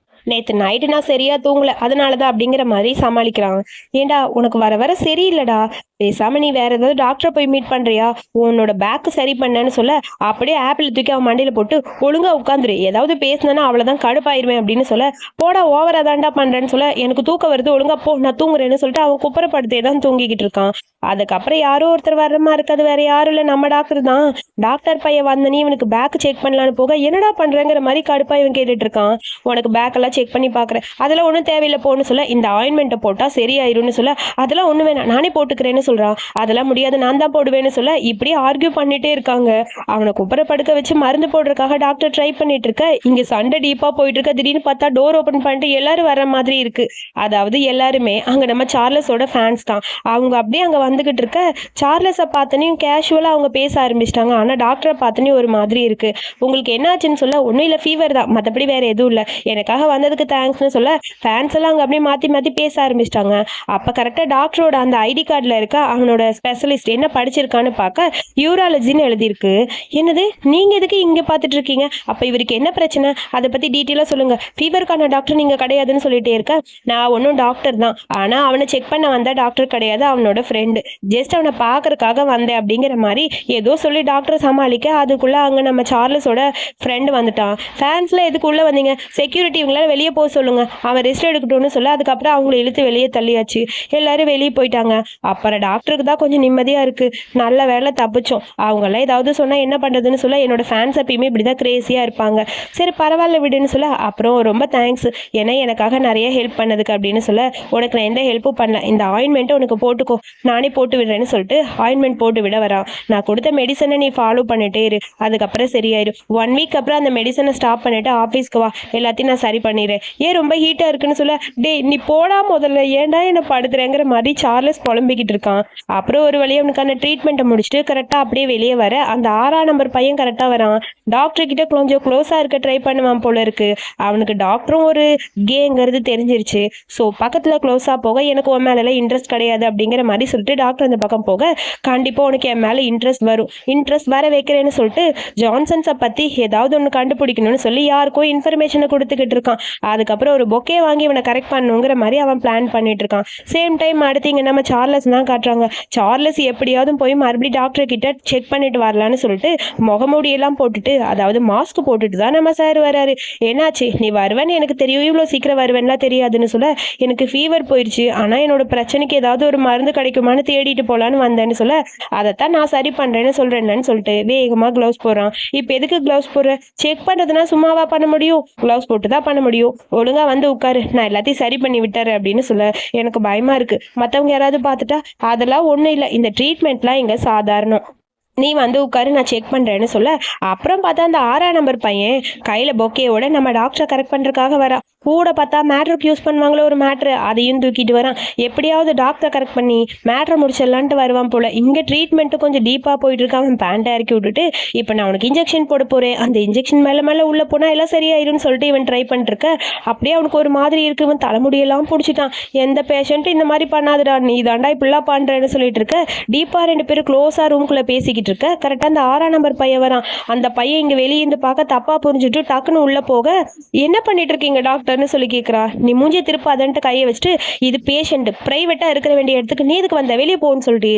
நேற்று நைட்டு நான் சரியா தூங்கல, அதனாலதான் அப்படிங்கிற மாதிரி சமாளிக்கிறாங்க. ஏண்டா உனக்கு வர வர சரியில்லடா, பேசாம நீ வேற ஏதாவது டாக்டரை போய் மீட் பண்றியா, உன்னோட பேக்கு சரி பண்ணேன்னு சொல்ல அப்படியே ஆப்பிள் தூக்கி அவன் மண்டையில போட்டு ஒழுங்கா உட்காந்துரு, ஏதாவது பேசினா அவ்வளவுதான் கடுப்பாயிருவேன் அப்படின்னு சொல்ல, போடா ஓவரா தாண்டா பண்றேன்னு சொல்ல, எனக்கு தூக்கம் வருது ஒழுங்கா போ நான் தூங்குறேன்னு சொல்லிட்டு அவன் குப்பரப்படுத்தே தான் தூங்கிக்கிட்டு இருக்கான். அதுக்கப்புறம் யாரோ ஒருத்தர் வர்ற மாதிரி இருக்காது, வேற யாரும் இல்லை நம்ம டாக்டர் தான். டாக்டர் பையன் வந்தனே இவனுக்கு பேக் செக் பண்ணலான்னு போக என்னடா பண்றேங்கிற மாதிரி கடுப்பா இவன் கேட்டுட்டு இருக்கான். உனக்கு பேக் எல்லாம் செக் பண்ணி பாக்குறேன், அதெல்லாம் ஒன்றும் தேவையில்லை போன்னு சொல்ல, இந்த ஆயின்மெண்ட்டை போட்டா சரியாயிரும்னு சொல்ல, அதெல்லாம் ஒண்ணு வேணாம் நானே போட்டுக்கிறேன்னு சொல்றான். அதெல்லாம் முடியாது நான் தான் போடுவேன்னு சொல்ல, இப்படி ஆர்கியூ பண்ணிட்டே இருக்காங்க. அவனை குப்பரை படுக்க வச்சு மருந்து போடுறதுக்காக டாக்டர் ட்ரை பண்ணிட்டு இருக்க, இங்க சண்டை டீப்பா போயிட்டு இருக்க. திடீர்னு பார்த்தா டோர் ஓபன் பண்ணிட்டு எல்லாரும் வர மாதிரி இருக்கு. அதாவது எல்லாருமே அங்க நம்ம சார்லஸோட ஃபேன்ஸ் தான். அவங்க அப்படியே அங்க வந்துகிட்டு இருக்க, சார்லஸை பார்த்தனையும் கேஷுவலா அவங்க பேச ஆரம்பிச்சிட்டாங்க. ஆனா டாக்டரை பார்த்தனையும் ஒரு மாதிரி இருக்கு. உங்களுக்கு என்னாச்சுன்னு சொல்ல, ஒன்றும் இல்லை ஃபீவர் தான், மற்றபடி வேற எதுவும் இல்லை, எனக்காக வந்ததுக்கு தேங்க்ஸ்னு சொல்ல, ஃபேன்ஸ் எல்லாம் அங்கே அப்படியே மாற்றி மாற்றி பேச ஆரம்பிச்சிட்டாங்க. அப்போ கரெக்டாக டாக்டரோட அந்த ஐடி கார்டில் இருக்க அவனோட ஸ்பெஷலிஸ்ட் என்ன படிச்சிருக்கான்னு பார்க்க யூராலஜின்னு எழுதியிருக்கு. என்னது நீங்கள் எதுக்கு இங்கே பார்த்துட்டு இருக்கீங்க, அப்போ இவருக்கு என்ன பிரச்சனை, அதை பற்றி டீட்டெயிலாக சொல்லுங்கள், ஃபீவருக்கான டாக்டர் நீங்கள் கிடையாதுன்னு சொல்லிட்டே இருக்க. நான் ஒன்றும் டாக்டர் தான், ஆனால் அவனை செக் பண்ண வந்தால் டாக்டர் கிடையாது, அவனோட ஃப்ரெண்டு, ஜஸ்ட் அவனை பார்க்கறதுக்காக வந்தேன் அப்படிங்கிற மாதிரி ஏதோ சொல்லி டாக்டரை சமாளிக்க, அதுக்குள்ளே அங்கே நம்ம சார்லஸோட ஃப்ரெண்டு வந்துட்டான். ஃபேன்ஸில் எதுக்கு உள்ளே வந்தீங்க, செக்யூரிட்டி இவங்களால வெளியே போக சொல்லுங்க, அவன் ரெஸ்ட் எடுக்கட்டும்னு சொல்ல, அதுக்கப்புறம் அவங்கள இழுத்து வெளியே தள்ளியாச்சு. எல்லாரும் வெளியே போயிட்டாங்க. அப்புறம் டாக்டருக்கு தான் கொஞ்சம் நிம்மதியா இருக்கு, நல்ல வேலை தப்பிச்சோம். அவங்களாம் ஏதாவது சொன்னா என்ன பண்றதுன்னு சொல்ல, என்னோட ஃபேன்ஸ் எப்பயுமே இப்படிதான் கிரேசியா இருப்பாங்க, சரி பரவாயில்ல விடுன்னு சொல்ல, அப்புறம் ரொம்ப தேங்க்ஸ் ஏன்னா எனக்காக நிறைய ஹெல்ப் பண்ணதுக்கு அப்படின்னு சொல்ல, உனக்கு நான் எந்த ஹெல்ப்பும் பண்ணல, இந்த ஆயின்மெண்ட்டை உனக்கு போட்டுக்கோ, நானே போட்டு விடுறேன்னு சொல்லிட்டு ஆயின்மெண்ட் போட்டு விட வரான். நான் கொடுத்த மெடிசனை நீ ஃபாலோ பண்ணிட்டே இரு, அதுக்கப்புறம் சரியாயிரும். 1 வீக் அப்புறம் அந்த மெடிசனை ஸ்டாப் பண்ணிட்டு ஆஃபீஸ்க்கு வா, எல்லாத்தையும் நான் சரி பண்ணிடுறேன். ஏன் ரொம்ப ஹீட்டா இருக்குன்னு சொல்ல, டே நீ போடா முதல்ல, ஏன்டா என்ன படுத்துறேங்கிற மாதிரி சார்லஸ் புலம்பிக்கிட்டு இருக்கான். அப்புறம் ஒரு வழியாக அவனுக்கான ட்ரீட்மெண்ட்டை முடிச்சுட்டு கரெக்டாக அப்படியே வெளியே வர, அந்த 6ஆம் நம்பர் பையன் கரெக்டாக வரான். டாக்டர் கிட்ட கொஞ்சம் க்ளோஸாக இருக்க ட்ரை பண்ணுவான் போல இருக்கு. அவனுக்கு டாக்டரும் ஒரு கேங்கிறது தெரிஞ்சிருச்சு. ஸோ பக்கத்தில் க்ளோஸாக போக, எனக்கு உன் மேலெல்லாம் இன்ட்ரெஸ்ட் கிடையாது அப்படிங்கிற மாதிரி சொல்லிட்டு டாக்டர் அந்த பக்கம் போக, கண்டிப்பாக உனக்கு என் மேலே இன்ட்ரெஸ்ட் வரும், இன்ட்ரெஸ்ட் வர வைக்கிறேன்னு சொல்லிட்டு ஜான்சன்ஸை பற்றி ஏதாவது ஒன்று கண்டுபிடிக்கணும்னு சொல்லி யாருக்கும் இன்ஃபர்மேஷனை கொடுத்துக்கிட்டு இருக்கான். அதுக்கப்புறம் ஒரு பொக்கே வாங்கி இவனை கரெக்ட் பண்ணுங்கிற மாதிரி அவன் பிளான் பண்ணிட்டு இருக்கான். சேம் டைம் அடுத்து இங்க நம்ம சார்லஸ் தான் காட்டுறாங்க. சார்லஸ் எப்படியாவது போய் மறுபடியும் டாக்டர் கிட்ட செக் பண்ணிட்டு வரலான்னு சொல்லிட்டு முகமூடியெல்லாம் போட்டுட்டு, அதாவது மாஸ்க் போட்டுட்டு தான் நம்ம சார் வராரு. என்னாச்சு, நீ வருவேன்னு எனக்கு தெரியும், இவ்வளோ சீக்கிரம் வருவேன்லாம் தெரியாதுன்னு சொல்ல, எனக்கு ஃபீவர் போயிடுச்சு, ஆனால் என்னோட பிரச்சனைக்கு ஏதாவது ஒரு மருந்து கிடைக்குமான்னு தேடிட்டு போகலான்னு வந்தேன்னு சொல்ல, அதைத்தான் நான் சரி பண்ணுறேன்னு சொல்கிறேன்னு சொல்லிட்டு வேகமாக க்ளவுஸ் போடுறான். இப்போ எதுக்கு க்ளவுஸ் போடுற, செக் பண்ணுறதுனா சும்மாவா பண்ண முடியும், க்ளவுஸ் போட்டு தான் பண்ண முடியும், ஒழுங்கா வந்து உட்காரு, நான் எல்லாத்தையும் சரி பண்ணி விட்டாரு அப்படின்னு சொல்ல, எனக்கு பயமா இருக்கு, மற்றவங்க யாராவது பார்த்துட்டா, அதெல்லாம் ஒன்றும் இல்லை, இந்த ட்ரீட்மெண்ட்லாம் இங்கே சாதாரணம், நீ வந்து உட்காரு நான் செக் பண்ணுறேன்னு சொல்ல, அப்புறம் பார்த்தா அந்த 6ஆம் நம்பர் பையன் கையில் பொக்கேயோட நம்ம டாக்டரை கரெக்ட் பண்ணுறதுக்காக வரா. கூட பார்த்தா மேட்ருக்கு யூஸ் பண்ணுவாங்களோ ஒரு மேட்ரு, அதையும் தூக்கிட்டு வரான். எப்படியாவது டாக்டரை கரெக்ட் பண்ணி மேட்ரை முடிச்சிடலான்ட்டு வருவான் போல. இங்கே ட்ரீட்மெண்ட்டு கொஞ்சம் டீப்பாக போயிட்டு இருக்கான். அவன் பேண்ட்டை இறக்கி விட்டுட்டு, இப்போ நான் அவனுக்கு இன்ஜெக்ஷன் போட போகிறேன், அந்த இன்ஜெக்ஷன் மேலே மேலே உள்ளே போனால் எல்லாம் சரியாயிரும்னு சொல்லிட்டு இவன் ட்ரை பண்ணிருக்க. அப்படியே அவனுக்கு ஒரு மாதிரி இருக்கு, இவன் தலைமுடியெல்லாம் பிடிச்சிட்டான். எந்த பேஷண்ட்டும் இந்த மாதிரி பண்ணாதுடா, நீ தாண்டா இப்படிலாம் பண்ணுறேன்னு சொல்லிட்டு இருக்க. டீப்பாக 2 பேரும் க்ளோஸாக ரூம்குள்ளே பேசிக்கிட்டு இருக்க. கரெக்டாக அந்த 6ஆம் நம்பர் பையன் வரான். அந்த பையன் இங்கே வெளியே இருந்து பார்க்க தப்பாக புரிஞ்சுட்டு டக்குன்னு உள்ளே போக, என்ன பண்ணிட்டு இருக்கீங்க டாக்டர் சொல்லி கேட்குறா. நீ மூஞ்சியை திருப்பாதன்ட்டு கையை வச்சுட்டு, இது பேஷண்ட், பிரைவேட்டா இருக்கிற வேண்டிய இடத்துக்கு நீ எதுக்கு வந்த, வெளியே போன்னு சொல்லிட்டு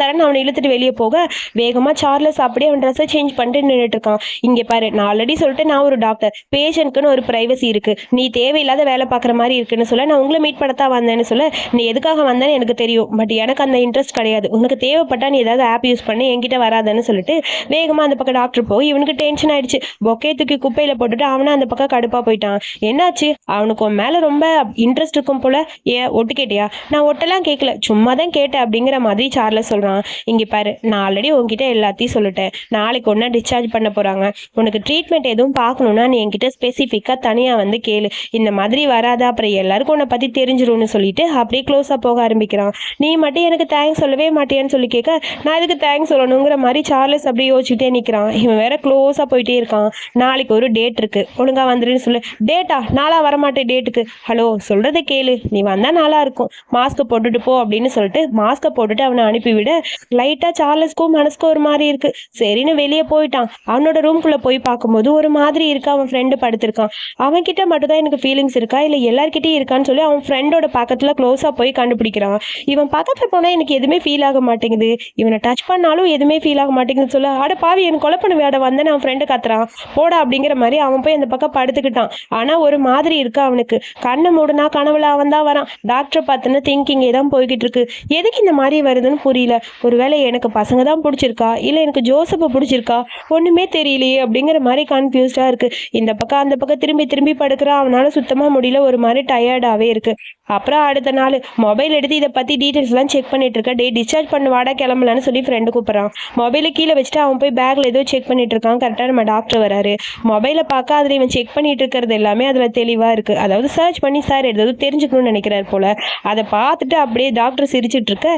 தரன்னு அவனை இழுத்துட்டு வெளியே போக, வேகமா சார்லஸ் அப்படியே அவன் ட்ரெஸ்ஸை சேஞ்ச் பண்ணிட்டு நின்றுட்டு இருக்கான். இங்கே பாரு, நான் ஆல்ரெடி சொல்லிட்டு நான் ஒரு டாக்டர், பேஷண்ட்க்குன்னு ஒரு பிரைவசி இருக்கு, நீ தேவையில்லாத வேலை பார்க்குற மாதிரி இருக்குன்னு சொல்ல, நான் உங்களை மீட் பண்ணத்தான் வந்தேன்னு சொல்ல, நீ எதுக்காக வந்தேன்னு எனக்கு தெரியும், பட் எனக்கு அந்த இன்ட்ரெஸ்ட் கிடையாது, உனக்கு தேவைப்பட்டா நீ ஏதாவது ஆப் யூஸ் பண்ணி என்கிட்ட வராதன்னு சொல்லிட்டு வேகமா அந்த பக்கம் டாக்டர் போய் இவனுக்கு டென்ஷன் ஆயிடுச்சு. பொக்கே தூக்கி குப்பையில போட்டுட்டு அவனை அந்த பக்கம் கடுப்பா போயிட்டான். என்னாச்சு? அவனுக்கு உன் மேல ரொம்ப இன்ட்ரெஸ்ட் இருக்கும் போல. ஏன் ஒட்டு கேட்டியா? நான் ஒட்டெல்லாம் கேட்கல, சும்மா தான் கேட்டேன் அப்படிங்கிற மாதிரி சார்லஸ் சொல்றான். இங்க பாரு, நான் ஆல்ரெடி உன்கிட்ட எல்லாத்தையும் சொல்லிட்டேன். நாளைக்கு ஒன்னா டிஸ்சார்ஜ் பண்ண போறாங்க. உனக்கு ட்ரீட்மெண்ட் எதுவும் பார்க்கணும்னா நீ என்கிட்ட ஸ்பெசிஃபிக்கா தனியா வந்து கேளு. இந்த மாதிரி வராத, அப்புறம் எல்லாருக்கும் உன்னை பத்தி தெரிஞ்சிரும்னு சொல்லிட்டு அப்படியே க்ளோஸா போக ஆரம்பிக்கிறான். நீ மட்டும் எனக்கு தேங்க்ஸ் சொல்லவே மாட்டியான்னு சொல்லி கேட்க, நான் இதுக்கு தேங்க்ஸ் சொல்லணுங்கிற மாதிரி சார்லஸ் அப்படியே யோசிச்சுட்டே நிற்கிறான். இவன் வேற க்ளோஸாக போயிட்டே இருக்கான். நாளைக்கு ஒரு டேட் இருக்கு, ஒழுங்கா வந்துருன்னு சொல்லு. டேட்டா? நாளா வரமாட்டேன் டேட்டுக்கு. ஹலோ, சொல்றதை கேளு, நீ வந்தா நல்லா இருக்கும். மாஸ்க் போட்டுட்டு போ அப்படின்னு சொல்லிட்டு மாஸ்கை போட்டுட்டு அவனை அனுப்பிவிட லைட்டா சார்லஸ்க்கும் மனசுக்கும் ஒரு மாதிரி இருக்கு. சரின்னு வெளியே போயிட்டான். அவனோட ரூம்குள்ள போய் பார்க்கும்போது ஒரு மாதிரி இருக்கு. அவன் ஃப்ரெண்டு படுத்திருக்கான். அவன் கிட்ட மட்டும் தான் எனக்கு ஃபீலிங்ஸ் இருக்கா இல்லை எல்லார்கிட்டயும் இருக்கான்னு சொல்லி அவன் ஃப்ரெண்டோட பக்கத்துல க்ளோஸா போய் கண்டுபிடிக்கிறான். இவன் பக்கத்துல போனா எனக்கு எதுவுமே ஃபீல் ஆக மாட்டேங்குது, இவனை டச் பண்ணாலும் எதுவுமே ஃபீல் ஆக மாட்டேங்குதுன்னு சொல்ல, அட பாவி, எனக்கு கொலை பண்ண வேட வந்தேன்னு அவன் ஃப்ரெண்டு கத்துறான். போடா அப்படிங்கிற மாதிரி அவன் போய் அந்த பக்கம் படுத்துக்கிட்டான். ஆனா ஒரு மாதிரி இருக்கு அவனுக்கு. கண்ணை மூடனா கனவுல அவன் தான் வரான். டாக்டரை பார்த்துன்னு திங்கிங் தான் போய்கிட்டு இருக்கு. எதுக்கு இந்த மாதிரி வருதுன்னு புரியல. ஒருவேளை எனக்கு பசங்க தான் பிடிச்சிருக்கா இல்ல எனக்கு ஜோசப்பை பிடிச்சிருக்கா, ஒண்ணுமே தெரியலையே அப்படிங்கிற மாதிரி கன்ஃபியூஸ்டா இருக்கு. இந்த பக்கம் அந்த பக்கம் திரும்பி திரும்பி படுக்கிறான். அவனால சுத்தமா முடியல, ஒரு மாதிரி டயர்டாவே இருக்கு. அப்புறம் அடுத்த நாள் மொபைல் எடுத்து இதை பத்தி டீட்டெயில்ஸ் எல்லாம் செக் பண்ணிட்டு இருக்க. டே டிஸ்சார்ஜ் பண்ண வாடா கிளம்பலான்னு சொல்லி ஃப்ரெண்டு கூப்பிட்றான். மொபைலை கீழே வச்சுட்டு அவன் போய் பேக்ல ஏதோ செக் பண்ணிட்டு இருக்கான். கரெக்டாக நம்ம டாக்டர் வராரு. மொபைலை பார்க்க அதில் இவன் செக் பண்ணிட்டு இருக்கிறது எல்லாமே அதில் தெளிவாக இருக்கு. அதாவது சர்ச் பண்ணி சார் ஏதாவது தெரிஞ்சுக்கணும்னு நினைக்கிறார் போல. அதை பார்த்துட்டு அப்படியே டாக்டர் சிரிச்சிட்டு இருக்க,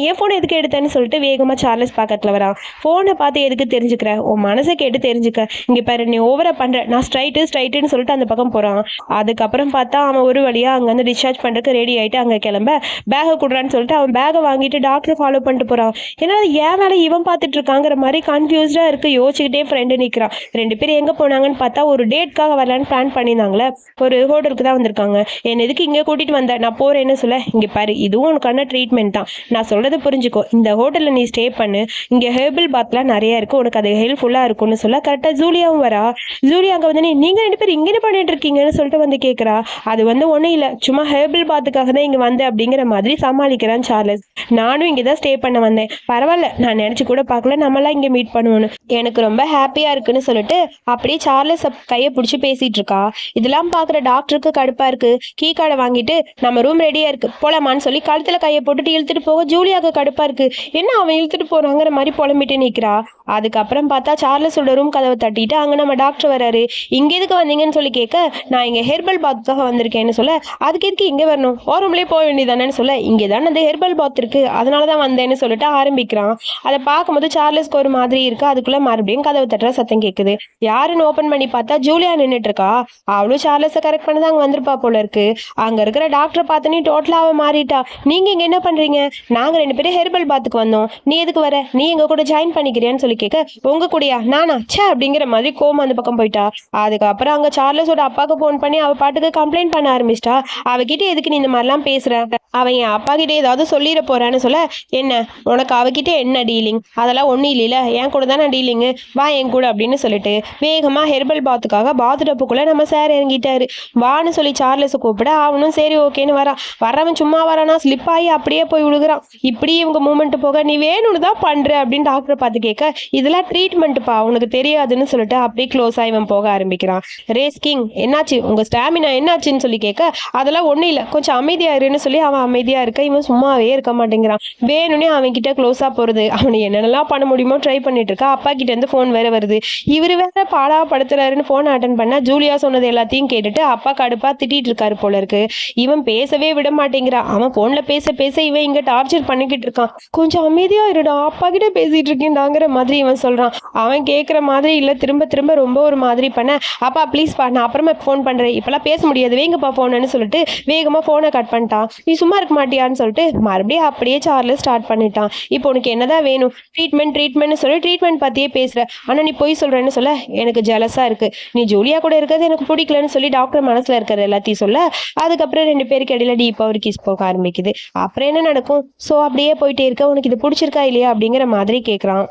என் ஃபோனை எதுக்கு எடுத்தேன்னு சொல்லிட்டு வேகமாக சார்லஸ் பக்கத்தில் வரான். ஃபோனை பார்த்து எதுக்கு தெரிஞ்சுக்கிற, உன் மனசை கேட்டு தெரிஞ்சுக்க. இங்கே பாரு, நீ ஓவரா பண்ற, நான் ஸ்ட்ரைட்டுன்னு சொல்லிட்டு அந்த பக்கம் போறான். அதுக்கப்புறம் பார்த்தா அவன் ஒரு வழியா அங்கேருந்து டிஸ்சார்ஜ் பண்றதுக்கு ரெடி ஆயிட்டு அங்கே கிளம்ப பேகை கொடுறான்னு சொல்லிட்டு அவன் பேகை வாங்கிட்டு டாக்டர் ஃபாலோ பண்ணிட்டு போறான். ஏன்னா ஏன் வேலை இவன் பார்த்துட்டு இருக்காங்கிற மாதிரி கன்ஃபியூஸ்டா இருக்கு. யோசிச்சுக்கிட்டே ஃப்ரெண்டு நிற்கிறான். ரெண்டு பேரும் எங்க போனாங்கன்னு பார்த்தா ஒரு டேட்காக வரலான்னு பிளான் பண்ணியிருந்தாங்களே, ஒரு ஹோட்டலுக்கு தான் வந்திருக்காங்க. என்ன எதுக்கு இங்கே கூட்டிட்டு வந்த, நான் போறேன்னு சொல்ல, இங்க பாரு, இதுவும் உனக்கான ட்ரீட்மெண்ட் தான், நான் சொல்றது புரிஞ்சுக்கோ. இந்த ஹோட்டல்ல நீ ஸ்டே பண்ணு, இங்க ஹெர்பல் பாத்லாம் நிறைய இருக்கு, உனக்கு அது ஹெல்ப்ஃபுல்லா இருக்கும்னு சொல்ல கரெக்டா ஜூலியாவும் வரா. ஜூலியா அங்க வந்து நீங்க ரெண்டு பேரும் இங்கே பண்ணிட்டு இருக்கீங்கன்னு சொல்லிட்டு வந்து கேட்கறா. அது வந்து ஒன்றும் இல்லை, சும்மா ஹெர்பல் பாத்துக்காக தான் இங்க வந்தேன் அப்படிங்கிற மாதிரி சமாளிக்கிறான் சார்லஸ். நானும் இங்கே தான் ஸ்டே பண்ண வந்தேன், பரவாயில்ல, நான் நினச்சி கூட பார்க்கல நம்மளாம் இங்கே மீட் பண்ணுவோன்னு. எனக்கு ரொம்ப ஹாப்பியாக இருக்குன்னு சொல்லிட்டு அப்படியே சார்லஸ் கையை பிடிச்சி பேசிட்டு இருக்கா. இதெல்லாம் பார்க்குற டாக்டருக்கு கடுப்பாக இருக்கு. கீ கார்டை வாங்கிட்டு நம்ம ரூம் ரெடியாக இருக்கு போலாமான்னு சொல்லி கழுத்தில் கையை போட்டுட்டு இழுத்துட்டு போக ஜூலியாவுக்கு கடுப்பாக இருக்கு. என்ன அவன் இழுத்துட்டு போறாங்கிற மாதிரி புலம்பிட்டு நிற்கிறா. அதுக்கப்புறம் பார்த்தா சார்லஸோட ரூம் கதவை தட்டிட்டு அங்கே நம்ம டாக்டர் வராரு. இங்கே எதுக்கு வந்தீங்கன்னு சொல்லி கேட்க, நான் இங்கே ஹெர்பல் பாத்துக்காக வந்திருக்கேன்னு சொல்ல, அதுக்கு எதுக்கு இங்கே வரணும், ரூம்லேயே போக வேண்டியதானேன்னு சொல்ல, இங்கே தானே அந்த ஹெர்பல் பாத் இருக்கு, அதனால தான் வந்தேன்னு சொல்லிட்டு ஆரம்பிக்கிறான். அதை பார்க்கும்போது சார்லஸ்க்கு ஒரு மாதிரி இருக்கு. அதுக்குள்ள மறுபடியும் கதவை தட்டுற சத்தம் கேட்குது. யாருன்னு ஓப்பன் பண்ணி பார்த்தா ஜூலியா நின்றுட்டு இருக்கா. அவளும் சார்லஸை கரெக்ட் பண்ணி தான் அங்கே வந்திருப்பா போல இருக்கு. அங்கே இருக்கிற டாக்டரை பார்த்தனே டோட்டலாக அவன் மாறிட்டா. நீங்க இங்கே என்ன பண்றீங்க? நாங்கள் ரெண்டு பேரும் ஹெர்பல் பாத்துக்கு வந்தோம், நீ எதுக்கு வர, நீ எங்க கூட ஜாயின் பண்ணிக்கிறியான்னு சொல்லி கேட்க, உங்க கூடயா, நானா சே அப்படிங்கிற மாதிரி கோவம் அந்த பக்கம் போயிட்டா. அதுக்கப்புறம் அங்கே சார்லஸோட அப்பாவுக்கு ஃபோன் பண்ணி அவ பாட்டுக்கு கம்ப்ளைண்ட் பண்ண ஆரம்பிச்சிட்டா. அவகிட்ட எதுக்கு நீ இந்த மாதிரிலாம் பேசுற, அவன் என் அப்பா கிட்டே ஏதாவது சொல்லிட போறான்னு சொல்ல, என்ன உனக்கு அவகிட்ட என்ன டீலிங், அதெல்லாம் ஒன்றும் இல்லைல்ல, என் கூட தானே டீலிங்கு, வா என் கூட அப்படின்னு சொல்லிட்டு வேகமாக ஹெர்பல் பாத்துக்காக பாத்து டப்புக்குள்ளே நம்ம சார் இறங்கிட்டாரு. வான்னு சொல்லி சார்லஸை கூப்பிட அவனும் சரி ஓகேன்னு வரான். வரவன் சும்மா வரானா, ஸ்லிப் ஆகி அப்படியே போய் விழுகிறான். இப்படி இவங்க மூமெண்ட் போக நீ வேணும்னு தான் பண்ற அப்படின்னு டாக்டரை பார்த்து கேட்க, இதெல்லாம் ட்ரீட்மெண்ட்டுப்பா உனக்கு தெரியாதுன்னு சொல்லிட்டு அப்படியே க்ளோஸ் ஆகி இவன் போக ஆரம்பிக்கிறான். ரேஸ் கிங் என்னாச்சு, உங்க ஸ்டாமினா என்னாச்சுன்னு சொல்லி கேட்க, அதெல்லாம் ஒன்றும் இல்லை, கொஞ்சம் அமைதியா இருன்னு சொல்லி அவன் அமைதியா இருக்க, இவன் சும்மாவே இருக்க மாட்டேங்கிறான். வேணும்னே அவன் கிட்ட க்ளோஸா போறது, அவனை என்னென்னலாம் பண்ண முடியுமோ ட்ரை பண்ணிட்டு இருக்கா. அப்பா கிட்ட இருந்து ஃபோன் வேற வருது. இவரு வேற பாடா படுத்துறாருன்னு போன் அட்டன் பண்ணா ஜூலியா சொன்னது எல்லாத்தையும் கேட்டுட்டு அப்பா கடுப்பா திட்டிட்டு இருக்காரு போல இருக்கு. இவன் பேசவே விட மாட்டேங்கிறான். அவன் போன்ல பேச பேச இவன் இங்க டார்ச்சர் பண்ணிக்கிட்டு இருக்கான். கொஞ்சம் அமைதியா இருடா, அப்பா கிட்ட பேசிட்டு இருக்கேன்டாங்கிற மாதிரி இவன் சொல்றான். அவன் கேட்குற மாதிரி இல்ல, திரும்ப திரும்ப ரொம்ப ஒரு மாதிரி பண்ண, அப்பா ப்ளீஸ் பா, நான் அப்புறமா ஃபோன் பண்றேன், இப்பெல்லாம் பேச முடியாது, வேங்கப்பா போனேன்னு சொல்லிட்டு வேகமா போனை கட் பண்ணிட்டான். நீ சும்மா இருக்க மாட்டியான்னு சொல்லிட்டு மறுபடியும் அப்படியே சார்லஸ் ஸ்டார்ட் பண்ணிட்டான். இப்போ உனக்கு என்னதான் வேணும், ட்ரீட்மெண்ட்னு சொல்லி ட்ரீட்மெண்ட் பத்தியே பேசுற, ஆனா நீ போய் சொல்றேன்னு சொல்ல எனக்கு ஜெலஸா இருக்கு, நீ ஜூலியா கூட இருக்கிறது எனக்கு பிடிக்கலன்னு சொல்லி டாக்டர் மனசுல இருக்கிறது எல்லாத்தையும் சொல்ல, அதுக்கப்புறம் ரெண்டு பேருக்கு இடையில டீப்பா ஒரு கிஸ் போக ஆரம்பிக்குது. அப்புறம் என்ன நடக்கும், ஸோ அப்படியே போயிட்டே இருக்க, உனக்கு இது பிடிச்சிருக்கா இல்லையா அப்படிங்கிற மாதிரி கேட்குறான்.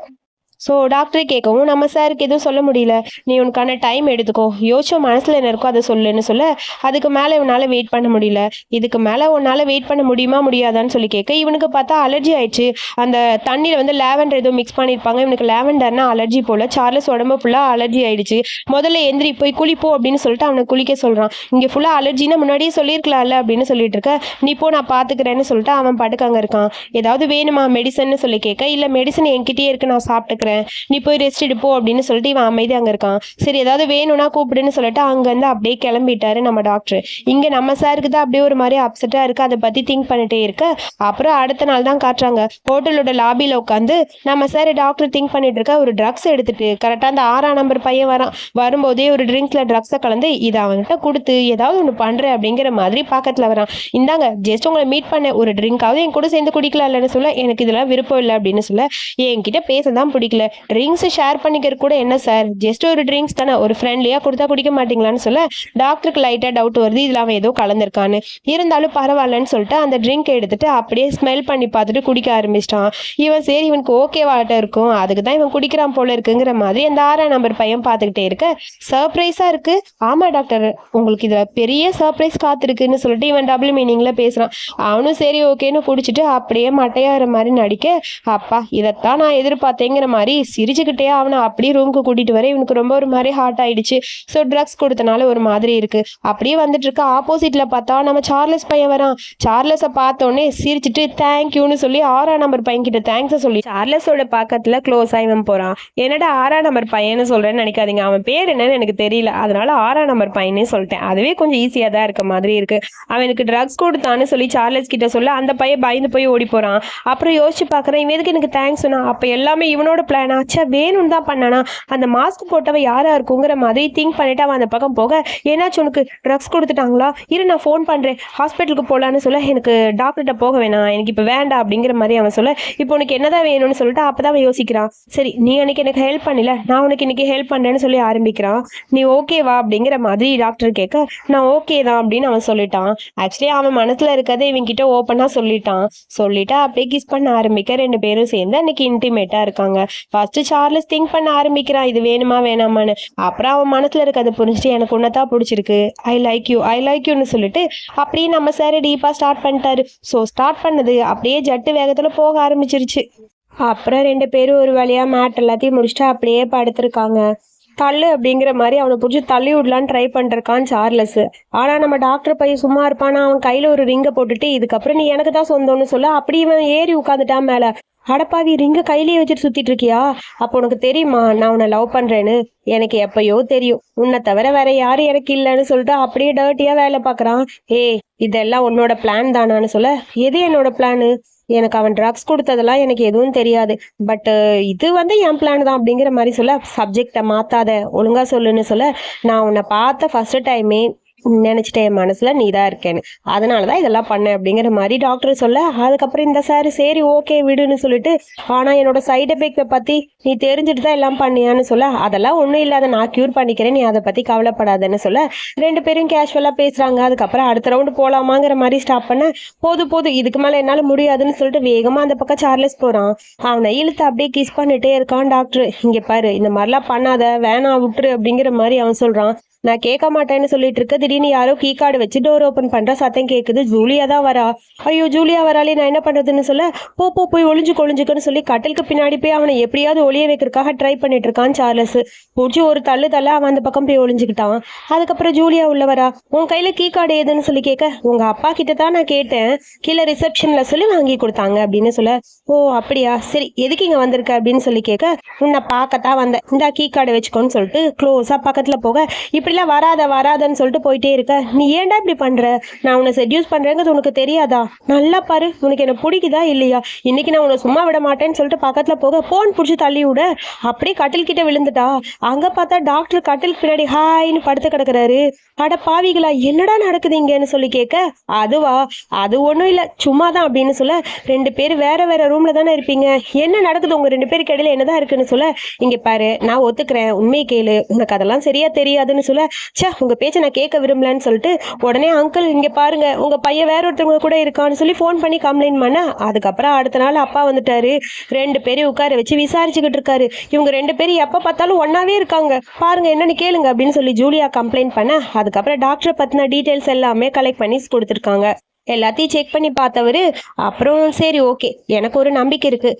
ஸோ டாக்டர் கேட்கவும் நம்ம சாருக்கு எதுவும் சொல்ல முடியல. நீ உனக்கான டைம் எடுத்துக்கோ, யோசிச்சோ மனசுல என்ன இருக்கோ அதை சொல்லுன்னு சொல்ல, அதுக்கு மேலே இவனால வெயிட் பண்ண முடியல. இதுக்கு மேலே உன்னால வெயிட் பண்ண முடியுமா முடியாதான்னு சொல்லி கேட்க, இவனுக்கு பார்த்தா அலர்ஜி ஆயிடுச்சு. அந்த தண்ணியில் வந்து லேவண்டர் ஏதோ மிக்ஸ் பண்ணியிருப்பாங்க. இவனுக்கு லேவண்டர்னா அலர்ஜி போல. சார்லஸ் உடம்பு ஃபுல்லாக அலர்ஜி ஆயிடுச்சு. முதல்ல எந்திரி போய் குளிப்போ அப்படின்னு சொல்லிட்டு அவனை குளிக்க சொல்கிறான். இங்கே ஃபுல்லாக அலர்ஜின்னா முன்னாடியே சொல்லியிருக்கலாம்ல அப்படின்னு சொல்லிட்டு இருக்க, நீ போ நான் பார்த்துக்கிறேன்னு சொல்லிட்டு அவன் பாட்டுக்கு அங்கே இருக்கான். ஏதாவது வேணுமா மெடிசன்னு சொல்லி கேட்க, இல்லை மெடிசன் என்கிட்டயே இருக்கு நான் சாப்பிட்டுக்கிறேன், நீ போய் ரெஸ்ட் எடுப்போ அப்படின்னு சொல்லிட்டு இவன் அமைதி அங்கே இருக்கான். சரி ஏதாவது வேணும்னா கூப்பிடுன்னு சொல்லிட்டு அங்கேருந்து அப்படியே கிளம்பிட்டாரு நம்ம டாக்டர். இங்கே நம்ம சாருக்கு தான் அப்படியே ஒரு மாதிரி அப்செட்டாக இருக்குது. அதை பற்றி திங்க் பண்ணிட்டே இருக்க, அப்புறம் அடுத்த நாள் தான் காட்டுறாங்க. ஹோட்டலோட லாபியில் உட்காந்து நம்ம சார் டாக்டர் திங்க் பண்ணிட்டு இருக்க, ஒரு ட்ரக்ஸ் எடுத்துட்டு கரெக்டாக அந்த 6ஆம் நம்பர் பையன் வரும்போதே ஒரு ட்ரிங்க்ஸில் ட்ரக்ஸை கலந்து இதை அவன்கிட்ட கொடுத்து ஏதாவது ஒன்று பண்ணுறேன் அப்படிங்கிற மாதிரி பக்கத்தில் வரான். இந்தாங்க ஜஸ்ட் உங்களை மீட் பண்ண, ஒரு ட்ரிங்காவது என் கூட சேர்ந்து குடிக்கலாம் இல்லைன்னு சொல்ல, எனக்கு இதெல்லாம் விருப்பம் இல்லை அப்படின்னு சொல்ல, என்கிட்ட பேச தான் பிடிக்கல, ட்ரிங்க்ஸ் ஷேர் பண்ணிக்கிற கூட என்ன சார், ஜஸ்ட் ஒரு ட்ரிங்க்ஸ் தானே, ஒரு ஃப்ரெண்ட்லியாக கொடுத்தா குடிக்க மாட்டீங்களான்னு சொல்ல, டாக்டருக்கு லைட்டாக டவுட் வருது, இதில் அவன் ஏதோ கலந்துருக்கான்னு. இருந்தாலும் பரவாயில்லன்னு சொல்லிட்டு அந்த ட்ரிங்க் எடுத்துட்டு அப்படியே ஸ்மெல் பண்ணி பார்த்துட்டு குடிக்க ஆரம்பிச்சிட்டான். இவன் சரி இவனுக்கு ஓகேவாட்ட இருக்கும், அதுக்கு தான் இவன் குடிக்கிறான் போல இருக்குங்கிற மாதிரி அந்த 6ஆம் நம்பர் பையன் பார்த்துக்கிட்டே இருக்க, சர்ப்ரைஸாக இருக்கு. ஆமாம் டாக்டர், உங்களுக்கு இதில் பெரிய சர்ப்ரைஸ் காத்திருக்குன்னு சொல்லிட்டு இவன் டபுள் மீனிங்கில் பேசுகிறான். அவனும் சரி ஓகேன்னு குடிச்சிட்டு அப்படியே மட்டையாகிற மாதிரி நடிக்க, அப்பா இதைத்தான் நான் எதிர்பார்த்தேங்கிற மாதிரி சிரிச்சுக்கிட்டே அவனை அப்படியே ரூமுக்கு கூட்டிகிட்டு வர இவனுக்கு ரொம்ப ஒரு மாதிரி ஹார்ட் ஆயிடுச்சு. ஸோ ட்ரக்ஸ் கொடுத்தனால ஒரு மாதிரி இருக்கு. அப்படியே வந்துட்டு இருக்க, ஆப்போசிட்ல பார்த்தா நம்ம சார்லஸ் பையன் வரான். சார்லஸை பார்த்தோன்னே சிரிச்சுட்டு தேங்க்யூன்னு சொல்லி 6ஆம் நம்பர் பையன் கிட்ட தேங்க்ஸை சொல்லி சார்லஸோட பக்கத்துல க்ளோஸ் ஆகி போறான். என்னடா 6ஆம் நம்பர் பையன்னு சொல்றேன்னு நினைக்காதீங்க, அவன் பேர் என்னன்னு எனக்கு தெரியல, அதனால 6ஆம் நம்பர் பையனே சொல்லிட்டேன். அதுவே கொஞ்சம் ஈஸியாக தான் இருக்க மாதிரி இருக்கு. அவனுக்கு ட்ரக்ஸ் கொடுத்தான்னு சொல்லி சார்லஸ் கிட்ட சொல்ல அந்த பையன் பயந்து போய் ஓடி போறான். அப்புறம் யோசிச்சு பார்க்குறேன், இவன் எதுக்கு எனக்கு தேங்க்ஸ் சொன்னா, அப்போ எல்லாமே இவனோட பிளான் ஆச்சா, வேணும்னு தான் பண்ணானா, அந்த மாஸ்க் போட்டவன் யாரா இருக்குங்கிற மாதிரி திங்க் பண்ணிட்டு அவன் அந்த பக்கம் போக, ஏன்னாச்சும் உனக்கு ட்ரக்ஸ் கொடுத்துட்டாங்களா, இரு நான் ஃபோன் பண்ணுறேன் ஹாஸ்பிட்டலுக்கு போகலான்னு சொல்ல, எனக்கு டாக்டர்கிட்ட போக வேணாம், எனக்கு இப்போ வேண்டாம் அப்படிங்கிற மாதிரி அவன் சொல்ல, இப்போ உனக்கு என்னதான் வேணும்னு சொல்லிட்டு அப்போ தான் அவன் யோசிக்கிறான். சரி நீ அன்னைக்கு எனக்கு ஹெல்ப் பண்ணல, நான் உனக்கு இன்னைக்கு ஹெல்ப் பண்ணுறேன்னு சொல்லி ஆரம்பிக்கிறான். நீ ஓகேவா அப்படிங்கிற மாதிரி டாக்டர் கேட்க, நான் ஓகே தான் அப்படின்னு அவன் சொல்லிட்டான். ஆக்சுவலி அவன் மனசில் இருக்கிறத இவங்கிட்ட ஓப்பனாக சொல்லிட்டா அப்படியே கிஸ் பண்ண ஆரம்பிக்க, 2 பேரும் சேர்ந்து அன்னைக்கு இன்டிமேட்டாக இருக்காங்க. ஃபர்ஸ்ட் சார்லஸ் திங்க் பண்ண ஆரம்பிக்கிறான் இது வேணுமா வேணாமான்னு. அப்புறம் அவன் மனசில் இருக்கிறத புரிஞ்சுட்டு எனக்கு உன்னதான் பிடிச்சிருக்கு, ஐ லைக் யூன்னு சொல்லிட்டு அப்படியே நம்ம சார் டீப்பாக ஸ்டார்ட் பண்ணிட்டாரு. ஸோ ஸ்டார்ட் பண்ணது அப்படியே ஜட்டு வேகத்தில் போக ஆரம்பிச்சிருச்சு. அப்புறம் 2 பேரும் ஒரு வழியாக மேட் எல்லாத்தையும் முடிச்சுட்டு அப்படியே படுத்திருக்காங்க. தள்ளு அப்படிங்கிற மாதிரி அவனை பிடிச்சி தள்ளி விடலான்னு ட்ரை பண்ணிருக்கான் சார்லஸ். ஆனால் நம்ம டாக்டர் பையன் சும்மா இருப்பானா, அவன் கையில் ஒரு ரிங்கை போட்டுட்டு இதுக்கப்புறம் நீ எனக்கு தான் சொந்தம்னு சொல்ல, அப்படி இவன் ஏறி உட்காந்துட்டான் மேலே. அடப்பாவி ரிங்கை கையிலேயே வச்சுட்டு சுற்றிட்டு இருக்கியா, அப்போ உனக்கு தெரியுமா நான் உன்னை லவ் பண்ணுறேன்னு, எனக்கு எப்பயோ தெரியும், உன்னை தவிர வேற யாரும் எனக்கு இல்லைன்னு சொல்லிட்டு அப்படியே டர்ட்டியாக வேலை பார்க்குறான். இதெல்லாம் உன்னோட பிளான் தானான்னு சொல்ல, எது என்னோட பிளானு, எனக்கு அவன் ட்ரக்ஸ் கொடுத்ததெல்லாம் எனக்கு எதுவும் தெரியாது, பட் இது வந்து என் பிளான் தான் அப்படிங்கிற மாதிரி சொல்ல, சப்ஜெக்டை மாற்றாத ஒழுங்காக சொல்லுன்னு சொல்ல, நான் உன்னை பார்த்த ஃபர்ஸ்ட் டைமே நினச்சிட்டேன் மனசில் நீ தான் இருக்கேன்னு, அதனால தான் இதெல்லாம் பண்ணேன் அப்படிங்கிற மாதிரி டாக்டர் சொல்ல, அதுக்கப்புறம் இந்த சார் சரி ஓகே விடுன்னு சொல்லிட்டு, ஆனால் என்னோட சைடு எஃபெக்டை பற்றி நீ தெரிஞ்சுட்டு தான் எல்லாம் பண்ணியான்னு சொல்ல, அதெல்லாம் ஒன்றும் இல்லாத நான் க்யூர் பண்ணிக்கிறேன், நீ அதை பற்றி கவலைப்படாதன்னு சொல்ல, 2 பேரும் கேஷுவலாக பேசுகிறாங்க. அதுக்கப்புறம் அடுத்த ரவுண்டு போகலாமாங்கிற மாதிரி ஸ்டாப் பண்ண, போதும் இதுக்கு மேலே என்னால் முடியாதுன்னு சொல்லிட்டு வேகமாக அந்த பக்கம் சார்லஸ் போகிறான். அவனை இழுத்து அப்படியே கிஸ் பண்ணிட்டே இருக்கான் டாக்டர். இங்கே பாரு இந்த மாதிரிலாம் பண்ணாத, வேணாம் விட்டுரு அப்படிங்கிற மாதிரி அவன் சொல்கிறான். நான் கேட்க மாட்டேன்னு சொல்லிட்டு இருக்க, திடீர்னு யாரோ கீ கார்டு வச்சு டோர் ஓப்பன் பண்ற சத்தம் கேட்குது. ஜூலியா தான் வரா. ஐயோ ஜூலியா வராலே, நான் என்ன பண்றதுன்னு சொல்ல, போய் ஒளிஞ்சுக்கொன்னு சொல்லி கட்டிலுக்கு பின்னாடி போய் அவனை எப்படியாவது ஒளிய வைக்கிறதுக்காக ட்ரை பண்ணிட்டு இருக்கான் சார்லஸ். பிடிச்சி ஒரு தள்ள அவன் அந்த பக்கம் போய் ஒளிஞ்சுக்கிட்டான். அதுக்கப்புறம் ஜூலியா உள்ள வரா. உன் கையில கீ கார்டு ஏதுன்னு சொல்லி கேட்க, உங்க அப்பா கிட்ட தான் நான் கேட்டேன், கீழே ரிசப்ஷன்ல சொல்லி வாங்கி கொடுத்தாங்க அப்படின்னு சொல்ல, ஓ அப்படியா சரி எதுக்கு இங்க வந்திருக்க அப்படின்னு சொல்லி கேட்க, உன்னை பார்க்கத்தான் வந்தேன், இந்த கீ கார்டை வச்சுக்கோன்னு சொல்லிட்டு க்ளோஸா பக்கத்துல போக, இப்படிலாம் வராதன்னு சொல்லிட்டு போயிட்டே இருக்க, நீ ஏன்டா இப்படி பண்ற, நான் உன்னை செட்யூஸ் பண்றேங்கிறது உனக்கு தெரியாதா, நல்லா பாரு உனக்கு என்ன பிடிக்குதா இல்லையா, இன்னைக்கு நான் உன்னை சும்மா விட மாட்டேன்னு சொல்லிட்டு பக்கத்துல போக, போன் பிடிச்சி தள்ளி விட அப்படியே கட்டில் கிட்ட விழுந்துட்டா. அங்க பார்த்தா டாக்டர் கட்டிலுக்கு பின்னாடி ஹாய்னு படுத்து கிடக்குறாரு. அட பாவிகளா என்னடா நடக்குதுங்கன்னு சொல்லி கேட்க, அதுவா அது ஒன்றும் இல்லை சும்மா தான் அப்படின்னு சொல்ல, 2 பேர் வேற ரூம்ல தானே இருப்பீங்க, என்ன நடக்குது உங்க 2 பேருக்கு இடையில என்னதான் இருக்குன்னு சொல்ல, இங்க பாரு நான் ஒத்துக்கிறேன் உண்மை கேளு, உனக்கு அதெல்லாம் சரியா தெரியாதுன்னு சொல்ல, சொல்ல, ச்சே உங்க பேச்சை நான் கேட்க விரும்பலன்னு சொல்லிட்டு உடனே அங்கிள் இங்க பாருங்க உங்க பையன் வேற ஒருத்தவங்க கூட இருக்கான்னு சொல்லி ஃபோன் பண்ணி கம்ப்ளைண்ட் பண்ண, அதுக்கப்புறம் அடுத்த நாள் அப்பா வந்துட்டாரு. 2 பேரையும் உட்கார வச்சு விசாரிச்சுக்கிட்டு இருக்காரு. இவங்க 2 பேரும் எப்ப பார்த்தாலும் ஒன்னாவே இருக்காங்க, பாருங்க என்னன்னு கேளுங்க அப்படின்னு சொல்லி ஜூலியா கம்ப்ளைண்ட் பண்ண, அதுக்கப்புறம் டாக்டரை பத்தின டீட்டெயில்ஸ் எல்லாமே கலெக்ட் பண்ணி கொடுத்துருக்காங்க. எல்லாத்தையும் செக் பண்ணி பார்த்தவரு அப்புறம் சரி ஓகே எனக்கு ஒரு நம்பிக்கை இருக்கு,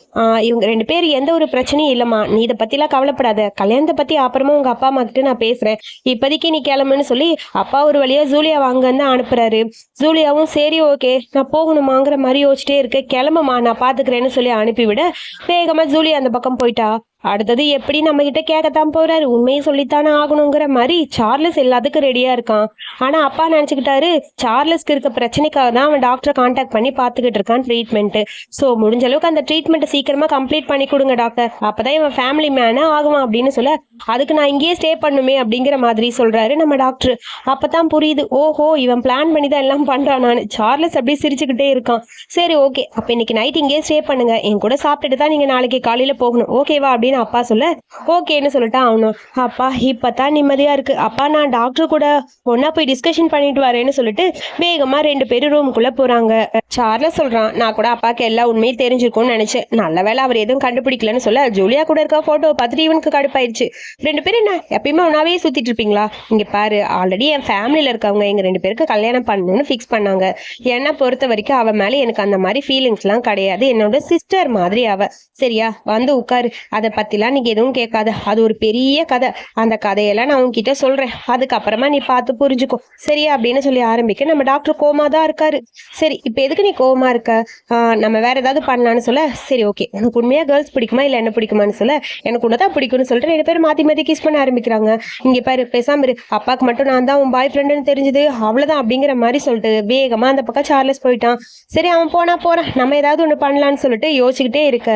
இவங்க 2 பேர் எந்த ஒரு பிரச்சனையும் இல்லம்மா, நீ இதை பத்திலாம் கவலைப்படாத, கல்யாணத்தை பத்தி அப்புறமா உங்க அப்பா அம்மா கிட்ட நான் பேசுறேன், இப்போதைக்கு நீ கிளம்புன்னு சொல்லி அப்பா ஒரு வழியா ஜூலியா வாங்கன்னு அனுப்புறாரு. ஜூலியாவும் சரி ஓகே நான் போகணுமாங்கிற மாதிரி யோசிச்சிட்டே இருக்கு, கிளம்புமா நான் பாத்துக்கிறேன்னு சொல்லி அனுப்பிவிட வேகமா ஜூலியா அந்த பக்கம் போயிட்டா. அடுத்தது எப்படி நம்ம கிட்ட கேட்கத்தான் போறாரு, உண்மையை சொல்லித்தானே ஆகணுங்கிற மாதிரி சார்லஸ் எல்லாத்துக்கும் ரெடியா இருக்கான். ஆனா அப்பா நினைச்சுக்கிட்டாரு சார்லஸ்க்கு இருக்க பிரச்சனைக்காக தான் அவன் டாக்டரை கான்டாக்ட் பண்ணி பாத்துக்கிட்டு இருக்கான் ட்ரீட்மெண்ட். ஸோ முடிஞ்ச அளவுக்கு அந்த ட்ரீட்மெண்ட்டை சீக்கிரமா கம்ப்ளீட் பண்ணி கொடுங்க டாக்டர், அப்பதான் இவன் ஃபேமிலி மேனா ஆகுவான் அப்படின்னு சொல்ல, அதுக்கு நான் இங்கேயே ஸ்டே பண்ணுமே அப்படிங்கிற மாதிரி சொல்றாரு நம்ம டாக்டர். அப்பதான் புரியுது, ஓஹோ இவன் பிளான் பண்ணி தான் எல்லாம் பண்றான். நான் சார்லஸ் அப்படியே சிரிச்சுக்கிட்டே இருக்கான். சரி ஓகே அப்ப இன்னைக்கு நைட் இங்கேயே ஸ்டே பண்ணுங்க, என் கூட சாப்பிட்டுட்டு தான் நீங்க நாளைக்கு காலையில போகணும் ஓகேவா அப்படின்னு அப்பா சொல்ல, ஓகேன்னு சொல்லிட்டா அவனும். அப்பா இப்பதான் நிம்மதியா இருக்கு, அப்பா நான் டாக்டர் கூட ஒன்னா போய் டிஸ்கஷன் பண்ணிட்டு வரேன்னு சொல்லிட்டு வேகமா 2 பேரும் ரூமுக்குள்ள போறாங்க. சார்லஸ் சொல்றான், நான் கூட அப்பாக்கு எல்லா உண்மையும் தெரிஞ்சிருக்கும்னு நினைச்சேன், நல்ல வேலை அவர் எதுவும் கண்டுபிடிக்கலன்னு சொல்ல, ஜூலியா கூட இருக்க போட்டோவை பார்த்துட்டு இவனுக்கு கடுப்பாயிருச்சு. 2 பேரும் என்ன எப்பயுமே ஒன்னாவே சுத்திட்டு இருப்பீங்களா, இங்க பாரு ஆல்ரெடி என் ஃபேமிலியில இருக்கவங்க எங்க 2 பேருக்கு கல்யாணம் பண்ணணும்னு ஃபிக்ஸ் பண்ணாங்க, என்னை பொறுத்த வரைக்கும் அவ மேல எனக்கு அந்த மாதிரி ஃபீலிங்ஸ் எல்லாம் கிடையாது, என்னோட சிஸ்டர் மாதிரி அவ, சரியா வந்து உட்காரு, அதை பத்திலாம் நீங்க எதுவும் கேட்காத, அது ஒரு பெரிய கதை, அந்த கதையெல்லாம் நான் உன்கிட்ட சொல்றேன், அதுக்கப்புறமா நீ பார்த்து புரிஞ்சுக்கோ சரியா அப்படின்னு சொல்லி ஆரம்பிக்க, நம்ம டாக்டர் கோமா தான் இருக்காரு. சரி இப்ப எதுக்கு நீ கோமா இருக்க, நம்ம வேற ஏதாவது பண்ணலான்னு சொல்ல, சரி ஓகே உனக்கு உண்மையா கேர்ள்ஸ் பிடிக்குமா இல்ல என்ன பிடிக்குமான்னு சொல்ல, எனக்கு உன்னதான் பிடிக்கும்னு சொல்லிட்டு 2 பேரும் மாத்தி மாத்தி கிஸ் பண்ண ஆரம்பிக்கிறாங்க. இங்க பாரு பேசாம இரு, அப்பாக்கு மட்டும் நான் தான் உன் பாய் ஃப்ரெண்டுன்னு தெரிஞ்சது அவ்வளவுதான் அப்படிங்கிற மாதிரி சொல்லிட்டு வேகமா அந்த பக்கம் சார்லஸ் போயிட்டான். சரி அவன் போனா போறான், நம்ம ஏதாவது ஒண்ணு பண்ணலான்னு சொல்லிட்டு யோசிச்சுக்கிட்டே இருக்க,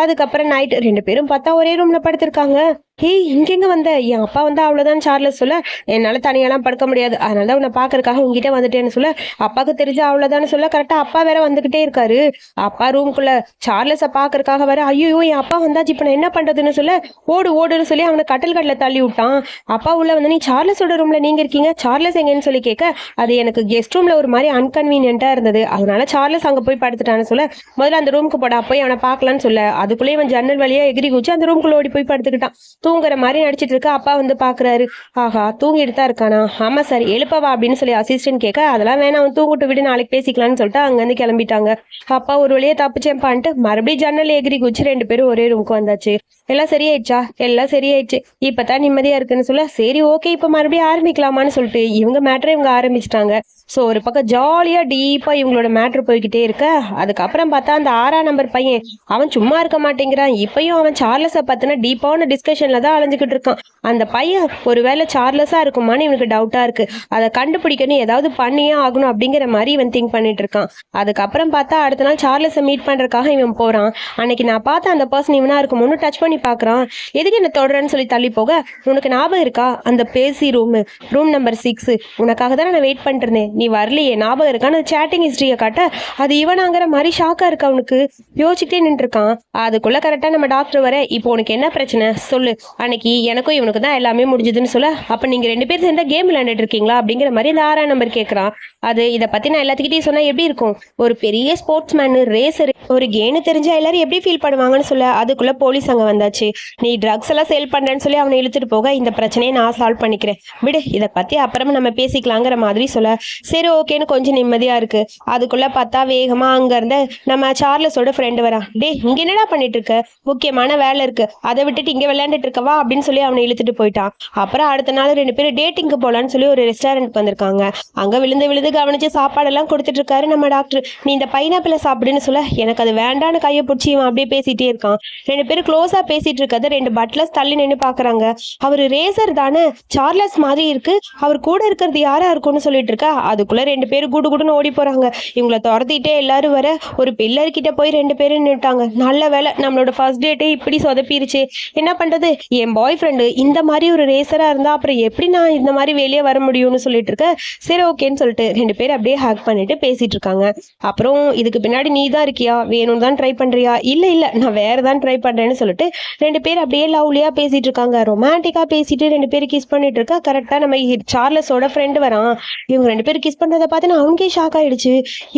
அதுக்கப்புறம் நைட் 2 பேரும் பார்த்தா ஒரே ரூம்ல படுத்திருக்காங்க. ஏய் இங்கெங்க வந்த, என் அப்பா வந்து அவ்வளவுதான் சார்லஸ் சொல்ல, என்னால தனியெல்லாம் படுக்க முடியாது, அதனாலதான் உன்னை பாக்குறதுக்காக உங்ககிட்ட வந்துட்டேன்னு சொல்ல, அப்பாவுக்கு தெரிஞ்ச அவ்வளவுதான்னு சொல்ல, கரெக்டா அப்பா வேற வந்துகிட்டே இருக்காரு. அப்பா ரூம்குள்ள சார்லஸை பாக்குறதுக்காக வேற, ஐயோ என் அப்பா வந்தாச்சு இப்ப நான் என்ன பண்றதுன்னு சொல்ல, ஓடுன்னு சொல்லி அவனை கட்டில் தள்ளி விட்டான். அப்பா உள்ள வந்து, நீ சார்லஸோட ரூம்ல நீங்க இருக்கீங்க, சார்லஸ் எங்கன்னு சொல்லி கேட்க, அது எனக்கு கெஸ்ட் ரூம்ல ஒரு மாதிரி அன்கன்வீனியன்ட்டா இருந்தது, அதனால சார்லஸ் அங்க போய் படுத்துட்டான்னு சொல்ல, முதல்ல அந்த ரூமுக்கு போடா போய் அவனை பார்க்கலான்னு சொல்ல, அதுக்குள்ளே இவன் ஜன்னல் வழியா எகிரி குச்சி அந்த ரூம்குள்ள ஓடி போய் படுத்துக்கிட்டான். தூங்குற மாதிரி நடிச்சிட்டு இருக்க, அப்பா வந்து பாக்குறாரு, ஆஹா தூங்கிட்டு தான் இருக்கானா, ஆமா சார் எழுப்பவா அப்படின்னு சொல்லி அசிஸ்டன்ட் கேட்க, அதெல்லாம் வேணாம் அவன் தூங்கிட்டு விட்டு நாளைக்கு பேசிக்கலாம்னு சொல்லிட்டு அங்க இருந்து கிளம்பிட்டாங்க. அப்பா ஒரு வழியா தப்பிச்சேன்பான்ட்டு மறுபடியும் ஜன்னல் எகிரி குச்சி 2 பேரும் ஒரே ரூமுக்கு வந்தாச்சு. எல்லாம் சரியாயிடுச்சா, எல்லாம் சரியாயிடுச்சு, இப்பதான் நிம்மதியா இருக்குன்னு சொல்ல, சரி ஓகே இப்ப மறுபடியும் ஆரம்பிக்கலாமான்னு சொல்லிட்டு இவங்க மேட்டரை இவங்க ஆரம்பிச்சிட்டாங்க. ஸோ ஒரு பக்கம் ஜாலியா டீப்பா இவங்களோட மேட்ரு போய்கிட்டே இருக்க, அதுக்கப்புறம் பார்த்தா அந்த 6ஆம் நம்பர் பையன் அவன் சும்மா இருக்க மாட்டேங்கிறான். இப்பயும் அவன் சார்லஸை பத்தின டீப்பான டிஸ்கஷன்ல தான் அலைஞ்சுக்கிட்டு இருக்கான். அந்த பையன் ஒருவேளை சார்லஸா இருக்குமான்னு இவனுக்கு டவுட்டா இருக்கு, அதை கண்டுபிடிக்கணும் ஏதாவது பண்ணியே ஆகணும் அப்படிங்கிற மாதிரி இவன் திங்க் பண்ணிட்டு இருக்கான். அதுக்கப்புறம் பார்த்தா அடுத்த நாள் சார்லஸை மீட் பண்றதுக்காக இவன் போறான். அன்னைக்கு நான் பார்த்த அந்த பர்சன் இவனா இருக்குமோன்னு டச் பண்ணி பாக்குறான். எதுக்கு என்ன தொடரன்னு சொல்லி தள்ளி போக, உனக்கு ஞாபகம் இருக்கா அந்த பேசி ரூம் நம்பர் 6, உனக்காக தான் நான் வெயிட் பண்ணிட்டு இருந்தேன், நீ வரலையே ஞாபகம் இருக்கான்னு சேட்டிங் ஹிஸ்டரியை காட்ட, அது இவனாங்கிற மாதிரி ஷாக்கா இருக்கு அவனுக்கு. யோசிச்சுட்டே நின்று இருக்கான். அதுக்குள்ள கரெக்டா நம்ம டாக்டர் வர, இப்போ உனக்கு என்ன பிரச்சனை சொல்லு, அன்னைக்கு எனக்கும் இவனுக்கு தான் எல்லாமே முடிஞ்சதுன்னு சொல்ல, அப்ப நீங்க 2 பேரும் சேர்ந்தா கேம் விளையாண்டுட்டு இருக்கீங்களா அப்படிங்கிற மாதிரி இந்த 6ஆம் நம்பர் கேட்கறான். அது இதை பத்தி நான் எல்லாத்துக்கிட்டையும் சொன்னா எப்படி இருக்கும், ஒரு பெரிய ஸ்போர்ட்ஸ் மேனு ரேசர் ஒரு கேனு தெரிஞ்சா எல்லாரும் எப்படி ஃபீல் பண்ணுவாங்கன்னு சொல்ல, அதுக்குள்ள போலீஸ் அங்க வந்தாச்சு. நீ ட்ரக்ஸ் எல்லாம் சேல் பண்றேன்னு சொல்லி அவனை இழுத்துட்டு போக, இந்த பிரச்சனையை நான் சால்வ் பண்ணிக்கிறேன் விடு, இதை பத்தி அப்புறமா நம்ம பேசிக்கலாங்கிற மாதிரி சொல்ல, சரி ஓகேன்னு கொஞ்சம் நிம்மதியா இருக்கு. அதுக்குள்ள பார்த்தா வேகமா அங்க இருந்த நம்ம சார்லஸோட ஃப்ரெண்டு வரான். டே இங்க என்னடா பண்ணிட்டு இருக்க, முக்கியமான வேலை இருக்கு, அதை விட்டுட்டு இங்க விளையாண்டுட்டு இருக்கவா அப்படின்னு சொல்லி அவனை இழுத்துட்டு போயிட்டான். அப்புறம் அடுத்த நாள் 2 பேரும் டேட்டிங்க்கு போலான்னு சொல்லி ஒரு ரெஸ்டாரண்ட் வந்திருக்காங்க. அங்க விழுந்து கவனிச்சு சாப்பாடெல்லாம் கொடுத்துட்டு இருக்காரு நம்ம டாக்டர். நீ இந்த பைனாப்பிள சாப்பிடுன்னு சொல்ல, எனக்கு அது வேண்டான்னு கையை பிடிச்சி இவன் அப்படியே பேசிட்டே இருக்கான். 2 பேரும் க்ளோஸா பேசிட்டு இருக்கத 2 பட்லர்ஸ் தள்ளி நின்று பாக்குறாங்க. அவரு ரேசர் தானே, சார்லஸ் மாதிரி இருக்கு, அவர் கூட இருக்கிறது யாரா இருக்கும்னு சொல்லிட்டு இருக்கா. அதுக்குள்ள 2 பேரும் குடுன்னு ஓடி போறாங்க. இவங்களை துரத்திட்டே எல்லாரும் வர ஒரு பில்லர் கிட்ட போய் 2 பேரும் நின்னுட்டாங்க. நல்ல வேலை நம்மளோட ஃபர்ஸ்ட் டேட்டே இப்படி சொதப்பிருச்சு, என்ன பண்றது, என் பாய் ஃப்ரெண்டு இந்த மாதிரி ஒரு ரேசரா இருந்தா அப்புறம் எப்படி நான் இந்த மாதிரி வெளியே வர முடியும்னு சொல்லிட்டு இருக்க. சரி ஓகேன்னு சொல்லிட்டு 2 பேரும் அப்படியே ஹேக் பண்ணிட்டு பேசிட்டு இருக்காங்க. அப்புறம் இதுக்கு பின்னாடி நீ தான் இருக்கியா, வேணும்னு தான் ட்ரை பண்றியா? இல்ல இல்ல நான் வேற தான் ட்ரை பண்றேன்னு சொல்லிட்டு 2 பேர் அப்படியே லவ்லியா பேசிட்டு இருக்காங்க. ரொமான்டிக்கா பேசிட்டு 2 பேரும் கிஸ் பண்ணிட்டு இருக்கா. கரெக்டா நம்ம சார்லஸோட ஃப்ரெண்டு வரான். இவங்க 2 பேரும் கிஸ் பண்றதை பார்த்து அவனுக்கே ஷாக் ஆயிடுச்சு.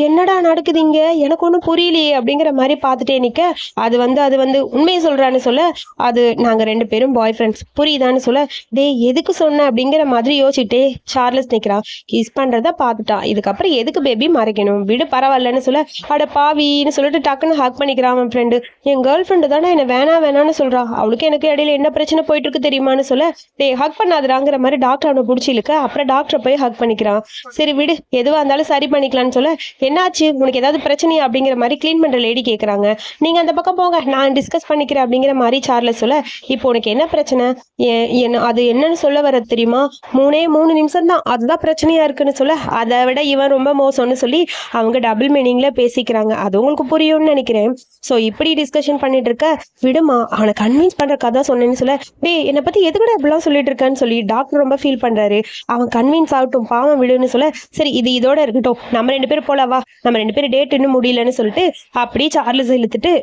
என்னடா நடக்குது இங்க, எனக்கு ஒன்றும் புரியலையே அப்படிங்கிற மாதிரி பார்த்துட்டே நிக்க, அது வந்து உண்மையை சொல்றான்னு சொல்ல, அது நாங்க 2 பேரும் பாய் ஃப்ரெண்ட்ஸ் புரியுதான்னு சொல்ல, டேய் எதுக்கு சொன்ன அப்படிங்கிற மாதிரி யோசிச்சுட்டே சார்லஸ் நிக்கிறான். கிஸ் பண்றத பார்த்துட்டான், இதுக்கப்புறம் எதுக்கு பேபி மறைக்கணும், விடு பரவாயில்லன்னு சொல்ல, அட பாவின்னு சொல்லிட்டு டக்குன்னு ஹக் பண்ணிக்கிறான் அவன் ஃப்ரெண்டு. என் கேர்ள் ஃப்ரெண்டு தானே என்ன வேணான்னு சொல்றா, அவளுக்கு எனக்கு இடையில என்ன பிரச்சனை போயிட்டு இருக்கு தெரியுமான்னு சொல்ல, டேய் ஹக் பண்ணாதுறாங்கிற மாதிரி டாக்டர் அவனை பிடிச்சி இழுக்க, அப்புறம் டாக்டரை போய் ஹக் பண்ணிக்கிறான். சரி விடு, எதுவா இருந்தாலும் சரி பண்ணிக்கலாம்னு சொல்ல, என்னாச்சு உனக்கு ஏதாவது பிரச்சனையா அப்படிங்கிற மாதிரி கிளீன் பண்ற லேடி கேட்குறாங்க. நீங்க அந்த பக்கம் போங்க, நான் டிஸ்கஸ் பண்ணிக்கிறேன் அப்படிங்கிற மாதிரி சார்லஸ் சொல்ல, இப்போ உனக்கு என்ன பிரச்சனை, அது என்னன்னு சொல்ல வர தெரியுமா, 3 நிமிஷம் தான், அதுதான் பிரச்சனையா இருக்குன்னு சொல்ல, அதை விட இவன் ரொம்ப மோசம்னு சொல்லி அவங்க டபுள் மீனிங்ல பேசிக்கிறாங்க. அது உங்களுக்கு புரியும்னு நினைக்கிறேன். ஸோ இப்படி டிஸ்கஷன் பண்ணிட்டு இருக்க, விடுமா அவனை கன்வின்ஸ் பண்ற கதை சொன்னேன்னு சொல்ல, டேய் என்னை பத்தி எதுக்கூட இப்படிலாம் சொல்லிட்டு இருக்கான்னு சொல்லி டாக்டர் ரொம்ப ஃபீல் பண்றாரு. அவன் கன்வின்ஸ் ஆகட்டும் பாவம் விடுன்னு சொல்ல, சரி இது இதோட இருக்கட்டும், நம்ம 2 பேரும் போலவா, நம்ம 2 பேரும் டேட் இன்னும் முடியலன்னு சொல்லிட்டு அப்படியே சார்லஸ் இழுத்துட்டு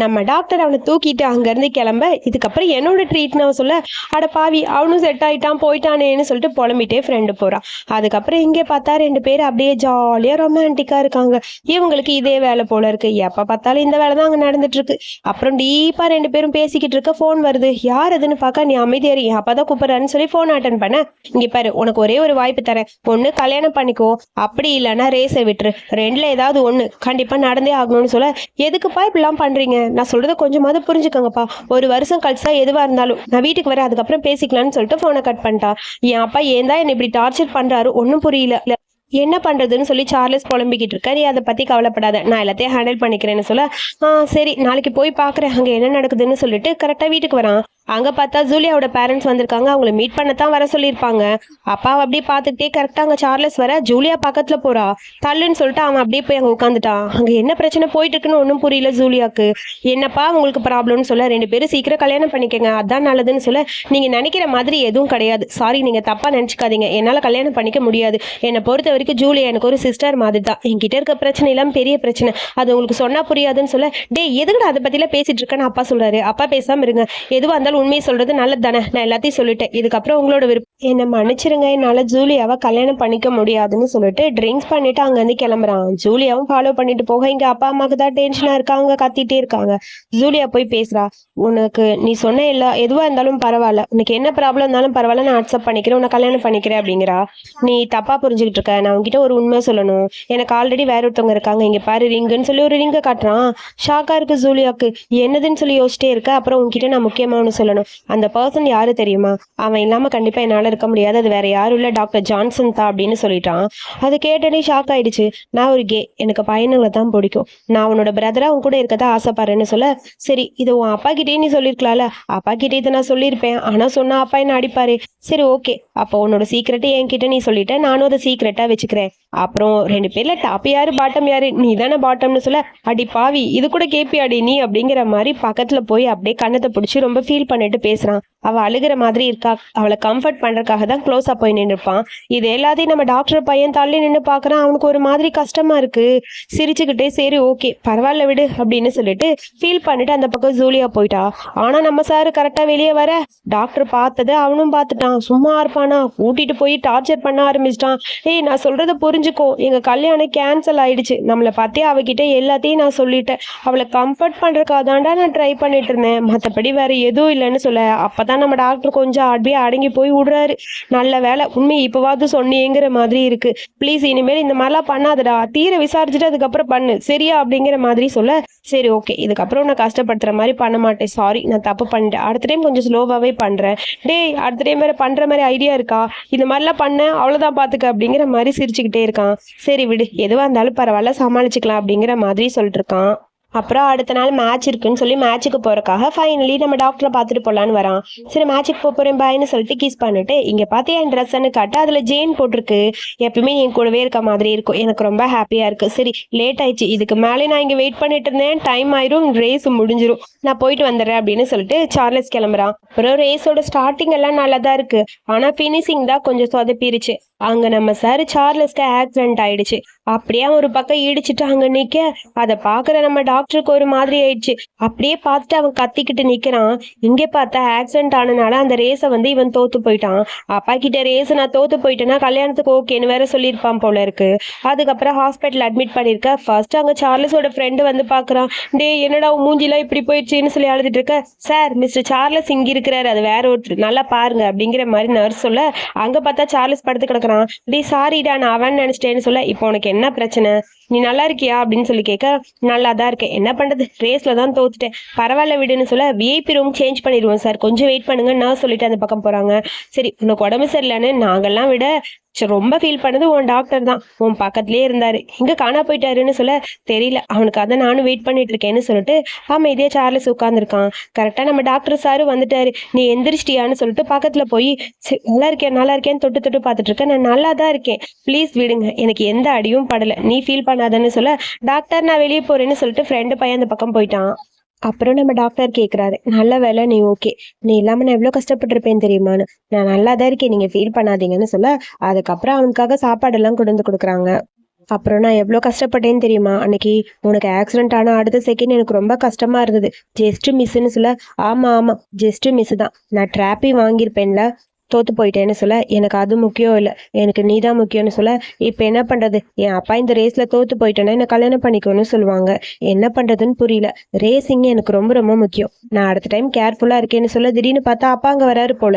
நம்ம டாக்டர் அவனை தூக்கிட்டு அங்கேருந்து கிளம்ப, இதுக்கப்புறம் என்னோட ட்ரீட்னு அவன் சொல்ல, அட பாவி அவனும் செட் ஆகிட்டான் போயிட்டானேன்னு சொல்லிட்டு புலம்பிட்டே ஃப்ரெண்டு போகிறான். அதுக்கப்புறம் இங்கே பார்த்தா 2 பேர் அப்படியே ஜாலியாக ரொமான்டிக்காக இருக்காங்க. இவங்களுக்கு இதே வேலை போல இருக்கு, எப்போ பார்த்தாலும் இந்த வேலை தான் அங்கே நடந்துட்டு இருக்கு. அப்புறம் டீப்பாக 2 பேரும் பேசிக்கிட்டு இருக்க, ஃபோன் வருது. யார் அதுன்னு பார்க்க, நீ அமைதியாரி அப்போ தான் கூப்பிட்றான்னு சொல்லி ஃபோன் அட்டன் பண்ண, இங்கே பாரு உனக்கு ஒரே ஒரு வாய்ப்பு தரேன், ஒன்று கல்யாணம் பண்ணிக்கோ, அப்படி இல்லைன்னா ரேஸை விட்டுரு, 2ல் ஏதாவது ஒன்று கண்டிப்பாக நடந்தே ஆகணும்னு சொல்ல, எதுக்குப்பா இப்படிலாம் பண்ணுறீங்க, நான் சொல்றத கொஞ்சமாவது புரிஞ்சுக்கோங்கப்பா, 1 வருஷம் கழிச்சா எதுவா இருந்தாலும் நான் வீட்டுக்கு வரேன், அதுக்கப்புறம் பேசிக்கலாம்னு சொல்லிட்டு போனை கட் பண்ணிட்டா. என் அப்பா ஏன் தான் என்னை இப்படி டார்ச்சர் பண்றாரு ஒன்றும் புரியல, என்ன பண்றதுன்னு சொல்லி சார்லஸ் புலம்பிக்கிட்டு இருக்க. நீ அதை பத்தி கவலைப்படாத, நான் எல்லாத்தையும் ஹேண்டில் பண்ணிக்கிறேன்னு சொல்ல, சரி நாளைக்கு போய் பாக்குறேன் அங்க என்ன நடக்குதுன்னு சொல்லிட்டு கரெக்டா வீட்டுக்கு வரான். அங்க பார்த்தா ஜூலியாவோட பேரண்ட்ஸ் வந்திருக்காங்க. அவங்கள மீட் பண்ணத்தான் வர சொல்லியிருப்பாங்க. அப்பாவை அப்படியே பார்த்துக்கிட்டே கரெக்டா அங்க சார்லஸ் வர, ஜூலியா பக்கத்துல போறா, தள்ளுன்னு சொல்லிட்டு அவன் அப்படியே போய் அங்க உட்காந்துட்டான். அங்க என்ன பிரச்சனை போயிட்டு இருக்குன்னு ஒன்றும் புரியல ஜூலியாக்கு. என்னப்பா உங்களுக்கு ப்ராப்ளம்னு சொல்ல, 2 பேரும் சீக்கிரம் கல்யாணம் பண்ணிக்கங்க அதான் நல்லதுன்னு சொல்ல, நீங்க நினைக்கிற மாதிரி எதுவும் கிடையாது, சாரி நீங்க தப்பா நினைச்சுக்காதீங்க, என்னால கல்யாணம் பண்ணிக்க முடியாது, என்னை பொறுத்த வரைக்கும் ஜூலியா எனக்கு ஒரு சிஸ்டர் மாதிரி தான், என்கிட்ட இருக்க பிரச்சனை எல்லாம் பெரிய பிரச்சனை, அது உங்களுக்கு சொன்னா புரியாதுன்னு சொல்ல, டே எதுக்கு அதை பத்திலாம் பேசிட்டு இருக்கேன்னு அப்பா சொல்றாரு. அப்பா பேசாம இருங்க, எதுவா இருந்தாலும் உண்மையை சொல்றது நல்லது தானே, நான் எல்லாத்தையும் சொல்லிட்டேன், இதுக்கப்புறம் உங்களோட விருப்பம், என்ன மன்னிச்சிருங்க, என்னால ஜூலியாவை கல்யாணம் பண்ணிக்க முடியாதுன்னு சொல்லிட்டு ட்ரிங்க்ஸ் பண்ணிட்டு அங்கேருந்து கிளம்புறான். ஜூலியாவும் ஃபாலோ பண்ணிட்டு போக, இங்க அப்பா அம்மாக்கு தான் டென்ஷனா இருக்காங்க, கத்திட்டே இருக்காங்க. ஜூலியா போய் பேசுறா, உனக்கு நீ சொன்ன எதுவா இருந்தாலும் பரவாயில்ல, உனக்கு என்ன ப்ராப்ளம் இருந்தாலும் பரவாயில்ல, நான் அக்செப்ட் பண்ணிக்கிறேன், உன்னை கல்யாணம் பண்ணிக்கிறேன் அப்படிங்கிறா. நீ தப்பா புரிஞ்சுக்கிட்டு இருக்க, நான் உங்ககிட்ட ஒரு உண்மை சொல்லணும், எனக்கு ஆல்ரெடி வேற ஒருத்தவங்க இருக்காங்க, இங்க பாரு ரிங்குன்னு சொல்லி ஒரு ரிங்கை காட்டுறான். ஷாக்கா இருக்கு ஜூலியாக்கு, என்னதுன்னு சொல்லி யோசிச்சிட்டே இருக்க. அப்புறம் உங்ககிட்ட நான் முக்கியமா ஒன்று சொல்லணும், அந்த பர்சன் யாரு தெரியுமா, அவன் இல்லாம கண்டிப்பா என்னால இருக்க முடியாது, அது வேற யாரும் இல்ல டாக்டர் ஜான்சன் தான் அப்படின்னு சொல்லிட்டான். அது கேட்டனே ஷாக் ஆயிடுச்சு. நான் ஒரு கே, எனக்கு பையனுங்களை தான் பிடிக்கும், நான் உன்னோட பிரதரா உன் கூட இருக்கதான் ஆசைப்படுறேன்னு சொல்ல, சரி இது உன் அப்பா கிட்டே நீ சொல்லிருக்கலாம்ல, அப்பா கிட்டே இதை நான் சொல்லியிருப்பேன், ஆனா சொன்னா அப்பா என்ன அடிப்பாரு, சரி ஓகே அப்போ உன்னோட சீக்கிரட்டை என்கிட்ட நீ சொல்லிட்ட, நானும் அதை சீக்கிரட்டா வச்சுக்கிறேன். அப்புறம் 2 பேர்ல டாப் யாரு பாட்டம் யாரு, நீ தானே பாட்டம்னு சொல்ல, அடி பாவி இது கூட கேப்பியாடி நீ அப்படிங்கிற மாதிரி பக்கத்துல போய் அப்படியே கண்ணத்தை பிடிச்சி ரொம்ப ஃபீல் பண்ணிட்டு பேசுறான். அவ அழுகிற மாதிரி இருக்கா, அவளை கம்ஃபர்ட் பண்றதுக்காக தான் க்ளோஸா போய் நின்றுப்பான். இது எல்லாத்தையும் நம்ம டாக்டர் பையன் தள்ளி நின்று பாக்குறான். அவனுக்கு ஒரு மாதிரி கஷ்டமா இருக்கு. சிரிச்சுக்கிட்டே சரி ஓகே பரவாயில்ல விடு அப்படின்னு சொல்லிட்டு ஃபீல் பண்ணிட்டு அந்த பக்கம் ஜூலியா போயிட்டா. ஆனா நம்ம சாரு கரெக்டா வெளியே வர, டாக்டர் பார்த்தது அவனும் பார்த்துட்டான். சும்மா இருப்பானா, கூட்டிட்டு போய் டார்ச்சர் பண்ண ஆரம்பிச்சிட்டான். ஏய் நான் சொல்றத புரிஞ்சுக்கோ, எங்க கல்யாணம் கேன்சல் ஆயிடுச்சு, நம்மளை பத்தி அவகிட்ட எல்லாத்தையும் நான் சொல்லிட்டேன், அவளை கம்ஃபர்ட் பண்றதுக்காக தாண்டா நான் ட்ரை பண்ணிட்டு இருந்தேன், மற்றபடி வேற எதுவும் இல்லைன்னு சொல்ல. அப்பதான் நம்ம டாக்டர் கொஞ்சம் அப்படியே அடங்கி போய் விடுறாரு. நல்ல வேலை உண்மை இப்பவாவது சொன்னீங்கிற மாதிரி இருக்கு, ப்ளீஸ் இனிமேல் இந்த மாதிரிலாம் பண்ணாதடா, தீர விசாரிச்சுட்டு அதுக்கப்புறம் பண்ணு சரியா அப்படிங்கிற மாதிரி சொல்ல, சரி ஓகே இதுக்கப்புறம் நான் கஷ்டப்படுத்துற மாதிரி பண்ண மாட்டேன், சாரி நான் தப்பு பண்ணிட்டேன், அடுத்த டைம் கொஞ்சம் ஸ்லோவாகவே பண்றேன். டேய் அடுத்த டைம் வேற பண்ற மாதிரி ஐடியா இருக்கா, இந்த மாதிரிலாம் பண்ண அவ்வளோதான் பார்த்துக்க அப்படிங்கிற மாதிரி சிரிச்சுக்கிட்டே இருக்கான். சரி விடு எதுவாக இருந்தாலும் பரவாயில்ல சமாளிச்சுக்கலாம் அப்படிங்கிற மாதிரி சொல்லிட்டு இருக்கான். அப்புறம் அடுத்த நாள் மேட்ச் இருக்குன்னு சொல்லி மேட்சுக்கு போறதுக்காக ஃபைனலி நம்ம டாக்டரை பார்த்துட்டு போகலான்னு வரான். சரி மேட்சுக்கு போறேன் பாய்னு சொல்லிட்டு கிஸ் பண்ணிட்டு, இங்க பார்த்து என் ட்ரெஸ்ன்னு காட்ட அதுல ஜெயின் போட்டிருக்கு, எப்பயுமே என் கூடவே இருக்க மாதிரி இருக்கும், எனக்கு ரொம்ப ஹாப்பியா இருக்கு. சரி லேட் ஆயிடுச்சு, இதுக்கு மேலே நான் இங்க வெயிட் பண்ணிட்டு இருந்தேன், டைம் ஆயிரும், ரேஸ் முடிஞ்சிரும், நான் போயிட்டு வந்துடுறேன் அப்படின்னு சொல்லிட்டு சார்லஸ் கிளம்புறான். அப்புறம் ரேஸோட ஸ்டார்டிங் எல்லாம் நல்லா தான் இருக்கு, ஆனா பினிஷிங் தான் கொஞ்சம் சொதப்பிருச்சு. அங்க நம்ம சார் சார்லஸ்க்கு ஆக்சிடென்ட் ஆயிடுச்சு. அப்படியே அவன் ஒரு பக்கம் இடிச்சிட்டு அங்க நிக்க, அதை பாக்குற நம்ம டாக்டருக்கு ஒரு மாதிரி ஆயிடுச்சு. அப்படியே பார்த்துட்டு அவன் கத்திக்கிட்டு நிக்கிறான். இங்க பார்த்தா ஆக்சிடென்ட் ஆனனால அந்த ரேஸை வந்து இவன் தோத்து போயிட்டான். அப்பா கிட்ட ரேஸ் நான் தோத்து போயிட்டேன்னா கல்யாணத்துக்கு ஓகேன்னு வேற சொல்லியிருப்பான் போல இருக்கு. அதுக்கப்புறம் ஹாஸ்பிட்டல் அட்மிட் பண்ணிருக்க. ஃபர்ஸ்ட் அங்க சார்லஸோட ஃப்ரெண்டு வந்து பாக்குறான். டே என்னடா உன் மூஞ்சிலாம் இப்படி போயிடுச்சுன்னு சொல்லி அழுதுட்டு இருக்க. சார் மிஸ்டர் சார்லஸ் இங்க இருக்கிறாரு, அது வேற ஒருத்தர், நல்லா பாருங்க அப்படிங்கிற மாதிரி நர்ஸ் சொல்ல, அங்க பார்த்தா சார்லஸ் படுத்து கிடக்குறான். டே சாரிடா நான் அவன் நினைச்சிட்டேன்னு சொல்ல, இப்போ உனக்கு என்ன பிரச்சனை, நீ நல்லா இருக்கியா அப்படின்னு சொல்லி கேட்க, நல்லா தான் இருக்கேன், என்ன பண்றது ரேஸ்ல தான் தோத்துட்டேன், பரவாயில்ல விடுன்னு சொல்ல, விஐபி ரூம் சேஞ்ச் பண்ணிடுவோம் சார், கொஞ்சம் வெயிட் பண்ணுங்க நான் சொல்லிட்டு அந்த பக்கம் போறாங்க. சரி உனக்கு உடம்பு சரியில்லைன்னு நாங்கெல்லாம் விட ரொம்ப ஃபீல் பண்ணது உன் டாக்டர் தான், உன் பக்கத்துலயே இருந்தாரு, எங்க காணா போயிட்டாருன்னு சொல்ல, தெரியல அவனுக்கு அதை நானும் வெயிட் பண்ணிட்டு இருக்கேன்னு சொல்லிட்டு அமைதியா சார்லஸ் உட்காந்துருக்கான். கரெக்டா நம்ம டாக்டர் சாரு வந்துட்டாரு. நீ எந்திரிச்சிட்டியான்னு சொல்லிட்டு பக்கத்துல போய் நல்லா இருக்கேன்னு தொட்டு தொட்டு பார்த்துட்டு இருக்கேன், நான் நல்லா தான் இருக்கேன், ப்ளீஸ் விடுங்க, எனக்கு எந்த அடியும் படல, நீ ஃபீல் பண்ணாதன்னு சொல்ல, டாக்டர் நான் வெளியே போறேன்னு சொல்லிட்டு ஃப்ரெண்டு பையன் அந்த பக்கம் போயிட்டான். அப்புறம் நம்ம டாக்டர் கேட்குறாரு, நல்ல வேலை நீ ஓகே, நீ இல்லாமல் நான் எவ்வளோ கஷ்டப்பட்டிருப்பேன் தெரியுமான்னு, நான் நல்லா தான் இருக்கேன் நீங்கள் ஃபீல் பண்ணாதீங்கன்னு சொல்ல, அதுக்கப்புறம் அவனுக்காக சாப்பாடெல்லாம் கொண்டு வந்து கொடுக்குறாங்க. அப்புறம் நான் எவ்வளோ கஷ்டப்பட்டேன்னு தெரியுமா அன்னைக்கு, உனக்கு ஆக்சிடென்ட் ஆனால் அடுத்த செகண்ட் எனக்கு ரொம்ப கஷ்டமா இருந்தது, ஜஸ்ட் மிஸ்ன்னு சொல்ல, ஆமாம் ஆமாம் ஜஸ்ட் மிஸ் தான், நான் ட்ராப்பி வாங்கியிருப்பேன்ல, தோத்து போயிட்டேன்னு சொல்ல, எனக்கு அது முக்கியம் இல்லை, எனக்கு நீ தான் முக்கியம்னு சொல்ல, இப்போ என்ன பண்ணுறது, என் அப்பா இந்த ரேஸில் தோத்து போயிட்டேன்னா என்னை கல்யாணம் பண்ணிக்கணும்னு சொல்லுவாங்க, என்ன பண்ணுறதுன்னு புரியல, ரேசிங் எனக்கு ரொம்ப ரொம்ப முக்கியம், நான் அடுத்த டைம் கேர்ஃபுல்லாக இருக்கேன்னு சொல்ல, திடீர்னு பார்த்தா அப்பா அங்கே வராரு போல,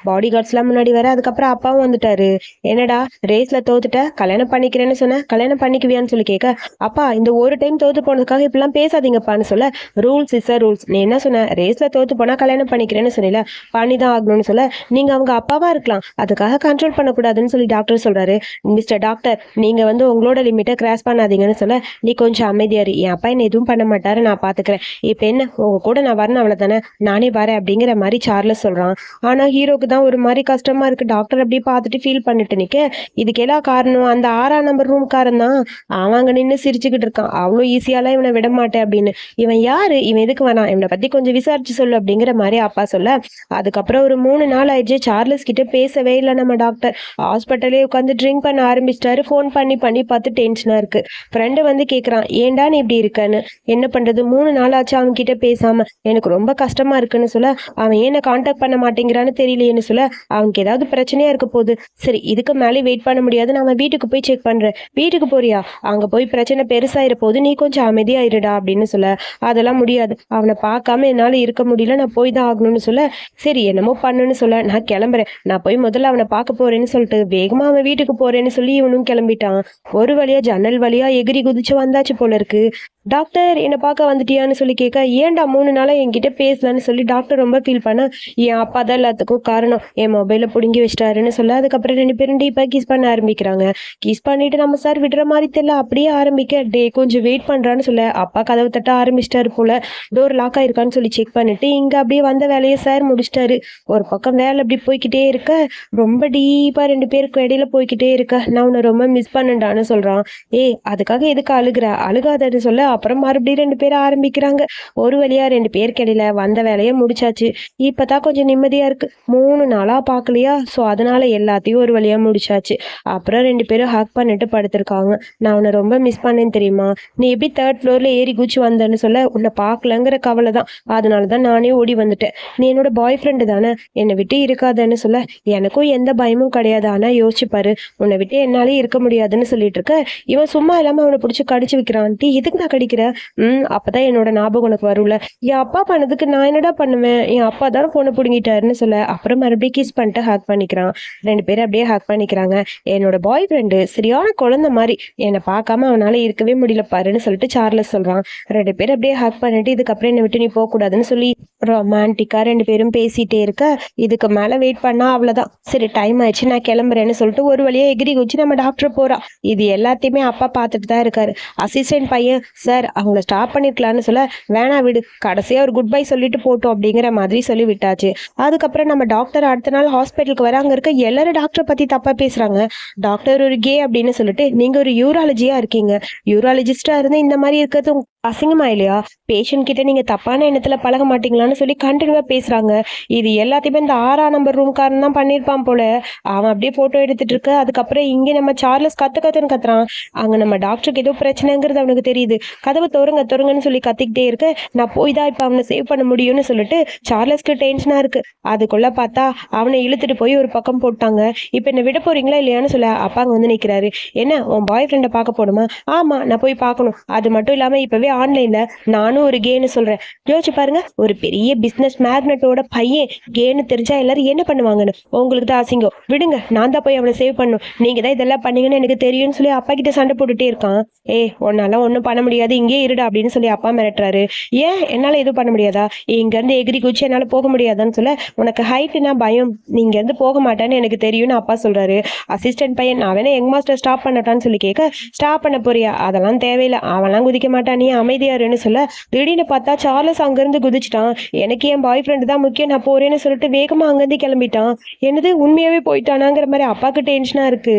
பாடி கார்ட்ஸ்லாம் முன்னாடி வர, அதுக்கப்புறம் அப்பாவும் வந்துட்டாரு. என்னடா ரேஸில் தோத்துட்ட, கல்யாணம் பண்ணிக்கிறேன்னு சொன்ன, கல்யாணம் பண்ணிக்குவியான்னு சொல்லி கேட்க, அப்பா இந்த ஒரு டைம் தோத்து போனதுக்காக இப்படிலாம் பேசாதீங்கப்பான்னு சொல்ல, ரூல்ஸ் இஸ் அ ரூல்ஸ், நீ என்ன சொன்ன, ரேஸில் தோத்து போனால் கல்யாணம் பண்ணிக்கிறேன்னு சொன்னீல, பண்ணி தான் ஆகணும்னு சொல்ல, நீங்கள் அவங்க அப்பாவா இருக்கலாம், அதுக்காக கண்ட்ரோல் பண்ணக்கூடாதுன்னு சொல்லி டாக்டர் சொல்றாரு. மிஸ்டர் டாக்டர் நீங்க வந்து உங்களோட லிமிட்டை கிராஸ் பண்ணாதீங்கன்னு சொல்ல, நீ கொஞ்சம் அமைதியாரு, என் அப்பா என்ன எதுவும் பண்ண மாட்டாரு, நான் பாத்துக்கிறேன், இப்ப என்ன உங்க கூட நான் வரணும் அவ்வளவுதானே, நானே வரேன் அப்படிங்கிற மாதிரி சார்லஸ் சொல்றான். ஆனா ஹீரோக்கு தான் ஒரு மாதிரி கஷ்டமா இருக்கு. டாக்டர் அப்படியே பார்த்துட்டு ஃபீல் பண்ணிட்டு நிக்க, இதுக்கெல்லாம் காரணம் அந்த 6ஆம் நம்பர் ரூம் காரன் தான், அவங்க நின்று சிரிச்சுக்கிட்டு இருக்கான், அவ்வளோ ஈஸியாலாம் இவனை விட மாட்டேன் அப்படின்னு, இவன் யாரு, இவன் எதுக்கு வேணாம், இவனை பத்தி கொஞ்சம் விசாரிச்சு சொல்லு அப்படிங்கிற மாதிரி அப்பா சொல்ல, அதுக்கப்புறம் ஒரு 3 நாள் ஆயிடுச்சு, சார்லஸ் கிட்ட பேசவே இல்லை நம்ம டாக்டர், ஹாஸ்பிட்டலே உட்காந்து ட்ரிங்க் பண்ண ஆரம்பிச்சிட்டாரு, ஃபோன் பண்ணி பண்ணி பார்த்து டென்ஷனா இருக்கு. ஃப்ரெண்டு வந்து கேட்குறான், ஏன்டா நீ இப்படி இருக்கன்னு, என்ன பண்றது 3 நாள் ஆச்சு அவங்க கிட்ட பேசாம, எனக்கு ரொம்ப கஷ்டமா இருக்குன்னு சொல்ல, அவன் ஏன் கான்டாக்ட் பண்ண மாட்டேங்கிறான்னு தெரியலையேன்னு சொல்ல, அவனுக்கு ஏதாவது பிரச்சனையா இருக்க போகுது, சரி இதுக்கு மேலே வெயிட் பண்ண முடியாது, நான் வீட்டுக்கு போய் செக் பண்றேன், வீட்டுக்கு போறியா, அங்க போய் பிரச்சனை பெருசாயிர போது, நீ கொஞ்சம் அமைதியா இருடா அப்படின்னு சொல்ல, அதெல்லாம் முடியாது, அவனை பார்க்காம என்னால இருக்க முடியல, நான் போய் தான் ஆகணும்னு சொல்ல, சரி என்னமோ பண்ணுன்னு சொல்ல, நான் கிளம்புறேன், நான் போய் முதல்ல அவனை பார்க்க போறேன்னு சொல்லிட்டு வேகமா அவன் வீட்டுக்கு போறேன்னு சொல்லி இவனும் கிளம்பிட்டான். ஒரு வழியா ஜன்னல் வழியா எகிரி குதிச்சு வந்தாச்சு போல இருக்கு. டாக்டர் என்னை பார்க்க வந்துட்டியான்னு சொல்லி கேட்க, ஏன்டா 3 நாளா என்கிட்ட பேசலான்னு சொல்லி டாக்டர் ரொம்ப ஃபீல் பண்ண, என் அப்பா தான் எல்லாத்துக்கும் காரணம், என் மொபைலை பிடுங்கி வச்சிட்டாருன்னு சொல்ல, அதுக்கப்புறம் 2 பேரும் டீப்பா கிஸ் பண்ண ஆரம்பிக்கிறாங்க. கிஸ் பண்ணிட்டு நம்ம சார் விடுற மாதிரி தெரியல, அப்படியே ஆரம்பிக்க, டே கொஞ்சம் வெயிட் பண்றான்னு சொல்ல, அப்பா கதவு தட்ட ஆரம்பிச்சிட்டாரு போல, டோர் லாக் ஆயிருக்கான்னு சொல்லி செக் பண்ணிட்டு இங்க அப்படியே வந்த வேலையை சார் முடிச்சிட்டாரு. ஒரு பக்கம் வேலை அப்படி போய்கிட்டே இருக்க, ரொம்ப டீப்பா 2 பேருக்கு இடையில போய்கிட்டே இருக்க, நான் உன்னை ரொம்ப மிஸ் பண்ணண்டான்னு சொல்றான். அதுக்காக எதுக்கு அழுகுற, அழுகாதன்னு சொல்ல, அப்புறம் மறுபடியும் 2 பேரும் ஆரம்பிக்கிறாங்க. ஒரு வழியா 2 பேருக்கு இடையில வந்த வேலையை முடிச்சாச்சு. இப்பதான் கொஞ்சம் நிம்மதியா இருக்கு, 3 நாளா பாக்கலையா, சோ அதனால எல்லாத்தையும் ஒரு வழியா முடிச்சாச்சு. அப்புறம் 2 பேரும் ஹக் பண்ணிட்டு படுத்திருக்காங்க. நான் உன்னை ரொம்ப மிஸ் பண்ணேன்னு தெரியுமா, நீ எப்படி 3rd ஃப்ளோர்ல ஏறி குச்சி வந்தேன்னு சொல்ல, உன்னை பாக்கலங்கிற கவலை தான், அதனாலதான் நானே ஓடி வந்துட்டேன், நீ என்னோட பாய் ஃப்ரெண்டு தானே, என்னை விட்டு இருக்காதன்னு சொல்ல, எனக்கும் எந்த பயமும் கிடையாது, ஆனா யோசிச்சு பாரு, உன்னை விட்டு என்னாலே இருக்க முடியாதுன்னு சொல்லிட்டு இருக்க, இவன் சும்மா இல்லாம அவனை பிடிச்சி கடிச்சு வைக்கிறான். டீ எதுக்கு நான் கடிக்கிற, அப்பதான் என்னோட ஞாபகம் உனக்கு வரும்ல, என் அப்பா பண்ணதுக்கு நான் என்னடா பண்ணுவேன், என் அப்பா தானே போனை பிடுங்கிட்டாருன்னு சொல்ல, அப்புறம் மறுபடியும் கிஸ் பண்ணிட்டு ஹக் பண்ணிக்கிறான். 2 பேரும் அப்படியே ஹக் பண்ணிக்கிறாங்க. என்னோட பாய் ஃப்ரெண்டு சரியான குழந்தை மாதிரி, என்னை பார்க்காம அவனால இருக்கவே முடியல பாருன்னு சொல்லிட்டு சார்லஸ் சொல்றான். 2 பேரும் அப்படியே ஹக் பண்ணிட்டு, இதுக்கப்புறம் என்னை விட்டு நீ போக கூடாதுன்னு சொல்லி ரொமான்டிக்கா 2 பேரும் பேசிட்டே இருக்க, இதுக்கு மேல வெயிட் பண்ணா அவ்வளவுதான், சரி டைம் ஆயிடுச்சு நான் கிளம்புறேன்னு சொல்லிட்டு ஒரு வழியா எகிரி குச்சி நம்ம டாக்டர் போறா. இது எல்லாத்தையுமே அப்பா பார்த்துட்டு தான் இருக்காரு. அசிஸ்டன்ட் பையன், சார் அவங்கள ஸ்டாப் பண்ணிருக்கலாம்னு சொல்ல, வேணா விடு, கடைசியா ஒரு குட் பை சொல்லிட்டு போட்டோம் அப்படிங்கிற மாதிரி சொல்லி விட்டாச்சு. அதுக்கப்புறம் நம்ம டாக்டர் அடுத்த நாள் ஹாஸ்பிட்டலுக்கு வர, அங்க இருக்க எல்லாரும் டாக்டரை பத்தி தப்பா பேசுறாங்க. டாக்டர் ஒரு கே அப்படின்னு சொல்லிட்டு, நீங்க ஒரு யூராலஜியா இருக்கீங்க, யூராலஜிஸ்டா இருந்து இந்த மாதிரி இருக்கிறது அசிங்கமா இல்லையா? பேஷண்ட் கிட்ட நீங்க தப்பான எண்ணத்துல பழக மாட்டீங்களான்னு சொல்லி கண்டினியூவா பேசுறாங்க. இது எல்லாத்தையுமே இந்த 6ஆம் நம்பர் ரூம்காரன் தான் பண்ணியிருப்பான் போல. அவன் அப்படியே ஃபோட்டோ எடுத்துட்டு இருக்க. அதுக்கப்புறம் இங்க நம்ம சார்லஸ் கத்து கத்துன்னு கத்துறான். அங்க நம்ம டாக்டருக்கு ஏதோ பிரச்சனைங்கிறது அவனுக்கு தெரியுது. கதவு தொறங்க தொறங்கன்னு சொல்லி கத்திக்கிட்டே இருக்க, நான் போய் தான் இப்ப அவனை சேவ் பண்ண முடியும்னு சொல்லிட்டு சார்லஸ்க்கு டென்ஷனா இருக்கு. அதுக்குள்ள பார்த்தா அவனை இழுத்துட்டு போய் ஒரு பக்கம் போட்டாங்க. இப்ப என்ன விட போறீங்களா இல்லையான்னு சொல்ல அப்பா அங்க வந்து நிக்கிறாரு. என்ன உன் பாய் ஃப்ரெண்டை பார்க்க போகணுமா? ஆமா, நான் போய் பார்க்கணும். அது மட்டும் இல்லாம இப்பவே ஆன்லைன்ல நானும் ஒரு கேன்னு சொல்றேன். யோசிச்சு பாருங்க, ஒரு பெரிய பிசினஸ் மேக்னட்டோட பையன் கேன்னு தெரிஞ்சா எல்லாரும் என்ன பண்ணுவாங்கன்னு. உங்களுக்கு தான் அசிங்கம். விடுங்க, நான் தான் போய் அவனை சேவ் பண்ணும். நீங்க தான் இதெல்லாம் பண்ணீங்கன்னு எனக்கு தெரியும்னு சொல்லி அப்பா கிட்ட சண்டை போட்டுட்டே இருக்கான். உன்னால ஒன்றும் பண்ண முடியாது, இங்கே இருடா அப்படின்னு சொல்லி அப்பா மிரட்டுறாரு. ஏன் என்னால எதுவும் பண்ண முடியாதா? இங்க இருந்து எகிரி குச்சி என்னால போக முடியாதான்னு சொல்ல, உனக்கு ஹைட்னா பயம், நீங்க இருந்து போக மாட்டேன்னு எனக்கு தெரியும்னு அப்பா சொல்றாரு. அசிஸ்டன்ட் பையன், நான் வேணா யங் மாஸ்டர் ஸ்டாப் பண்ணட்டான்னு சொல்லி கேட்க, ஸ்டாப் பண்ண போறியா? அதெல்லாம் தேவையில்லை, அவன்லாம் குதிக்க மாட்டான், நீ அமைதியாருன்னு சொல்ல, திடீர்னு பார்த்தா சார்லஸ் அங்கிருந்து குதிச்சிட்டான். எனக்கு என் பாய் ஃப்ரெண்டு தான் முக்கியம், நான் போறேன்னு சொல்லிட்டு வேகமா அங்கிருந்து கிளம்பிட்டான். என்னது உண்மையாவே போயிட்டானாங்கிற மாதிரி அப்பாவுக்கு டென்ஷனா இருக்கு.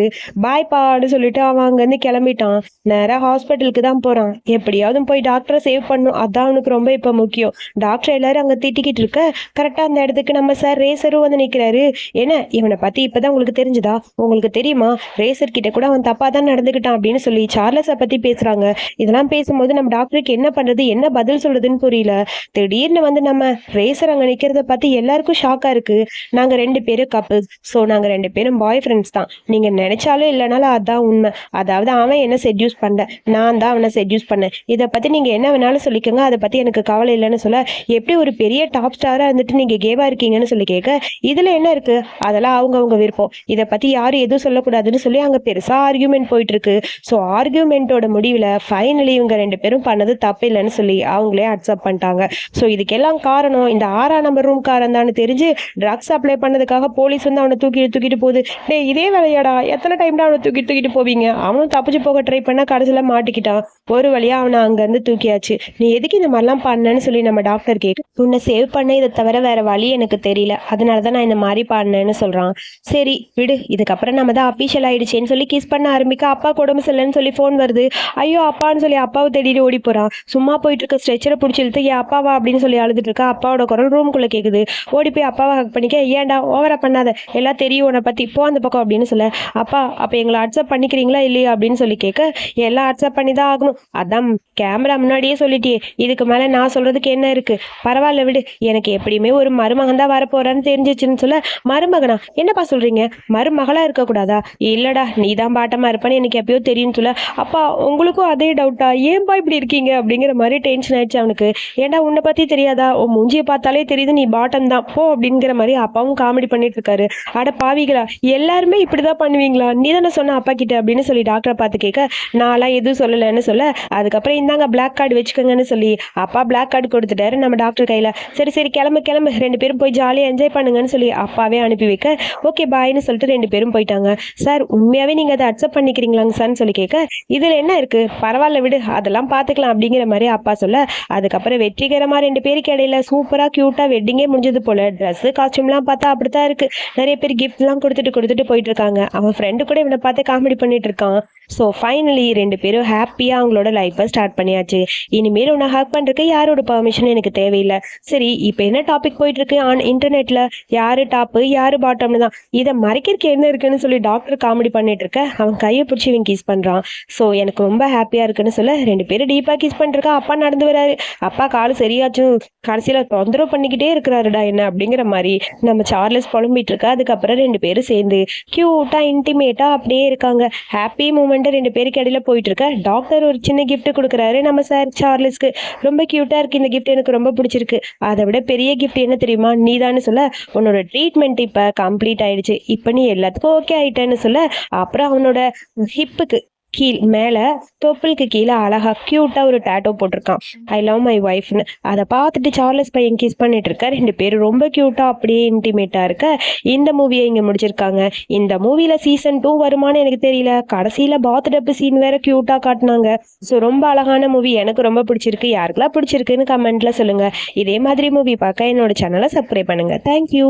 பாய் பான்னு சொல்லிட்டு அவன் அங்கிருந்து கிளம்பிட்டான். நேரா ஹாஸ்பிட்டலுக்கு தான் போறான். எப்படியாவது போய் டாக்டரை சேவ் பண்ணும், அதான் அவனுக்கு ரொம்ப இப்ப முக்கியம். டாக்டர் எல்லாரும் அங்க திட்டிக்கிட்டு இருக்க, கரெக்டா அந்த இடத்துக்கு நம்ம சார் ரேசரும் வந்து நிக்கிறாரு. என்ன இவனை பத்தி இப்பதான் உங்களுக்கு தெரிஞ்சுதா? உங்களுக்கு தெரியுமா, ரேசர் கிட்ட கூட அவன் தப்பா தான் நடந்துக்கிட்டான் அப்படின்னு சொல்லி சார்லஸை பத்தி பேசுறாங்க. இதெல்லாம் பேசும்போது நம்ம டாக்டருக்கு என்ன பண்றது, என்ன பதில் சொல்றதுன்னு புரியல. திடீர்னு வந்து நம்ம ரேசர் அங்க நிக்கிறத பார்த்து எல்லாருக்கும் ஷாக்கா இருக்கு. நாங்க 2 பேரும் கப்பிள்ஸ், ஸோ நாங்க 2 பேரும் பாய் ஃப்ரெண்ட்ஸ் தான். நீங்க நினைச்சாலும் இல்லைனாலும் அதான் உண்மை. அதாவது அவன் என்ன செட்யூஸ் பண்ண, நான் தான் அவனை செட்யூஸ் பண்ணேன். இதை பத்தி நீங்க என்ன வேணாலும் சொல்லிக்கோங்க, அதை பத்தி எனக்கு கவலை இல்லைன்னு சொல்ல, எப்படி ஒரு பெரிய டாப் ஸ்டாரா இருந்துட்டு நீங்க கேவா இருக்கீங்கன்னு சொல்லி கேட்க, இதுல என்ன இருக்கு, அதெல்லாம் அவங்க விருப்பம், இதை பத்தி யாரும் எதுவும் சொல்லக்கூடாதுன்னு சொல்லி அங்க பெருசா ஆர்கியூமெண்ட் போயிட்டு இருக்கு. ஸோ ஆர்கியூமெண்ட்டோட முடிவில் ஃபைனலி இவங்க 2 பேரும் பண்ணது தப்பு இல்லைன்னு சொல்லி அவங்களே அக்செப்ட் பண்ணிட்டாங்க. ஸோ இதுக்கெல்லாம் காரணம் இந்த 6ஆம் நம்பர் ரூம் காரன் தான் தெரிஞ்சு ட்ரக்ஸ் அப்ளை பண்ணதுக்காக போலீஸ் வந்து அவனை தூக்கிட்டு போகுது. டே இதே வேலையாடா, எத்தனை டைம் தான் அவனை தூக்கிட்டு போவீங்க? அவனும் தப்பிச்சு போக ட்ரை பண்ணா கடைசியில் மாட்டிக்கிட்டான். ஒரு வழியா அவனை அங்கேருந்து தூக்கியாச்சு. நீ எதுக்கு இந்த மாதிரிலாம் பண்ணேன்னு சொல்லி நம்ம டாக்டர் கேட்க, உன்னை சேவ் பண்ண இதை தவிர வேற வழி எனக்கு தெரியல, அதனால தான் நான் இந்த மாதிரி பண்ணேன்னு சொல்றான். சரி விடு, இதுக்கப்புறம் நம்ம தான் அஃபீஷியல் ஆயிடுச்சேன்னு சொல்லி கிஸ் பண்ண ஆரம்பிக்க, அப்பா உடம்பு சரியில்லைன்னு சொல்லி ஃபோன் வருது. ஐயோ அப்பான்னு சொல்லி அப்பாவை தேடிட்டு ஓடி போறான். சும்மா போயிட்டு இருக்க ஸ்ட்ரெச்சரை பிடிச்சி இழுத்து என் அப்பாவா அப்படின்னு சொல்லி அழுதுட்டு இருக்கா. அப்பாவோட குரல் ரூமுக்குள்ள கேக்குது. ஓடி போய் அப்பாவை ஹக் பண்ணிக்க, ஏன்டா ஓவரா பண்ணாத, எல்லாம் தெரியும் உன்னை பத்தி, இப்போ அந்த பக்கம் அப்படின்னு சொல்ல, அப்பா அப்ப எங்களை அக்செப்ட் பண்ணிக்கிறீங்களா இல்லையா அப்படின்னு சொல்லி கேட்க, எல்லாம் அக்செப்ட் பண்ணி தான் ஆகணும், அதான் கேமரா முன்னாடியே சொல்லிட்டியே, இதுக்கு மேல நான் சொல்றதுக்கு என்ன இருக்கு, பரவாயில்ல விடு, எனக்கு எப்படியுமே ஒரு மருமகன் தான் வரப்போறான்னு தெரிஞ்சிச்சுன்னு சொல்ல, மருமகனா என்னப்பா சொல்றீங்க, மருமகளா இருக்க கூடாதா? இல்லடா நீ தான் பாட்டமா இருப்பான்னு எனக்கு எப்பயோ தெரியும்னு சொல்ல, அப்பா உங்களுக்கும் அதே டவுட்டா, ஏன்பா இப்படி இருக்கீங்க அப்படிங்கிற மாதிரி டென்ஷன் ஆயிடுச்சு அவனுக்கு. ஏன்டா உன்னை பத்தி தெரியாதா, உன் மூஞ்சியை பார்த்தாலே தெரியுது நீ பாட்டம் தான் போ அப்படிங்கிற மாதிரி அப்பாவும் காமெடி பண்ணிட்டு இருக்காரு. அட பாவிகளா, எல்லாருமே இப்படிதான் பண்ணுவீங்களா, நீ தானே சொன்ன அப்பா கிட்ட அப்படின்னு சொல்லி டாக்டரை பார்த்து கேட்க, நான்லாம் எதுவும் சொல்லலைன்னு சொல்ல, அதுக்கப்புறம் இந்தாங்க பிளாக் கார்டு வச்சுக்கோங்கன்னு சொல்லி அப்பா பிளாக் கார்டு கொடுத்துட்டாரு நம்ம டாக்டர் கையில. சரி சரி கிளம்பு 2 பேரும் போய் ஜாலியாக என்ஜாய் பண்ணுங்கன்னு சொல்லி அப்பாவே அனுப்பி வைக்க, ஓகே பாய்னு சொல்லிட்டு 2 பேரும் போயிட்டாங்க. சார் உண்மையாவே நீங்க அதை அக்செப்ட் பண்ணிக்கிறீங்களாங்க சார்னு சொல்லி கேட்க, இதுல என்ன இருக்கு, பரவாயில்ல விடு, அதெல்லாம் பார்த்துக்கலாம் அப்படிங்கிற மாதிரி அப்பா சொல்ல, அதுக்கப்புறம் வெற்றிகரமா 2 பேருக்கு இடையில சூப்பரா கியூட்டா வெட்டிங்கே முடிஞ்சது போல. ட்ரெஸ் காஸ்டியூம்லாம் பார்த்தா அப்படித்தான் இருக்கு. நிறைய பேர் கிஃப்ட்லாம் கொடுத்துட்டு போயிட்டு இருக்காங்க. அவன் ஃப்ரெண்டு கூட இவனை பார்த்து காமெடி பண்ணிட்டு இருக்கான். ஸோ ஃபைனலி 2 பேரும் ஹாப்பியாக அவங்களோட லைஃப்பை ஸ்டார்ட் பண்ணியாச்சு. இனிமேல் உன்னை ஹக் பண்ணுறதுக்கு யாரோட பர்மிஷன் எனக்கு தேவையில்லை. சரி இப்போ என்ன டாபிக் போயிட்டு இருக்கு ஆன் இன்டர்நெட்டில், யாரு டாப்பு யாரு பாட்டம்னு தான். இதை மறைக்கிறதுக்கு என்ன இருக்குன்னு சொல்லி டாக்டர் காமெடி பண்ணிட்டு இருக்க, அவன் கையை பிடிச்சி இவன் கிஸ் பண்ணுறான். ஸோ எனக்கு ரொம்ப ஹாப்பியாக இருக்குன்னு சொல்ல 2 பேரும் டீப்பாக கிஸ் பண்ணிருக்கா. அப்பா நடந்து வராரு. அப்பா காலு சரியாச்சும் கடைசியில் தொந்தரவு பண்ணிக்கிட்டே இருக்கிறாருடா என்ன அப்படிங்கிற மாதிரி நம்ம சார்லஸ் புலம்பிட்டு இருக்கா. அதுக்கப்புறம் 2 பேரும் சேர்ந்து கியூட்டா இன்டிமேட்டா அப்படியே இருக்காங்க. ஹாப்பி மூமெண்ட் 2 பேருக்கு இடையில போயிட்டு இருக்க. டாக்டர் ஒரு சின்ன கிஃப்ட் கொடுக்குறாரு நம்ம சார் சார்லஸ்க்கு. ரொம்ப கியூட்டா இருக்கு இந்த கிஃப்ட், எனக்கு ரொம்ப பிடிச்சிருக்கு. அதை விட பெரிய கிஃப்ட் என்ன தெரியுமா, நீதான்னு சொல்ல, உன்னோட ட்ரீட்மெண்ட் இப்ப கம்ப்ளீட் ஆயிடுச்சு, இப்ப நீ எல்லாத்துக்கும் ஓகே ஆயிட்டேன்னு சொல்ல, அப்புறம் அவனோட ஹிப்புக்கு மேல தொப்புளுக்கு கீழே அழகா கியூட்டா ஒரு டேட்டோ போட்டிருக்கான், ஐ லவ் மை ஒய்ஃப்னு. அதை பார்த்துட்டு சார்லஸ் பையன் கிஸ் பண்ணிட்டு இருக்க. 2 பேரும் ரொம்ப கியூட்டா அப்படியே இன்டிமேட்டா இருக்க. இந்த மூவியை இங்க முடிச்சிருக்காங்க. இந்த மூவில சீசன் 2 வருமானு எனக்கு தெரியல. கடைசியில பாத்டப் சீன் வேற கியூட்டா காட்டினாங்க. ஸோ ரொம்ப அழகான மூவி, எனக்கு ரொம்ப பிடிச்சிருக்கு. யாருக்கெல்லாம் பிடிச்சிருக்குன்னு கமெண்ட்ல சொல்லுங்க. இதே மாதிரி மூவி பார்க்க என்னோட சேனலை சப்ஸ்கிரைப் பண்ணுங்க. தேங்க்யூ.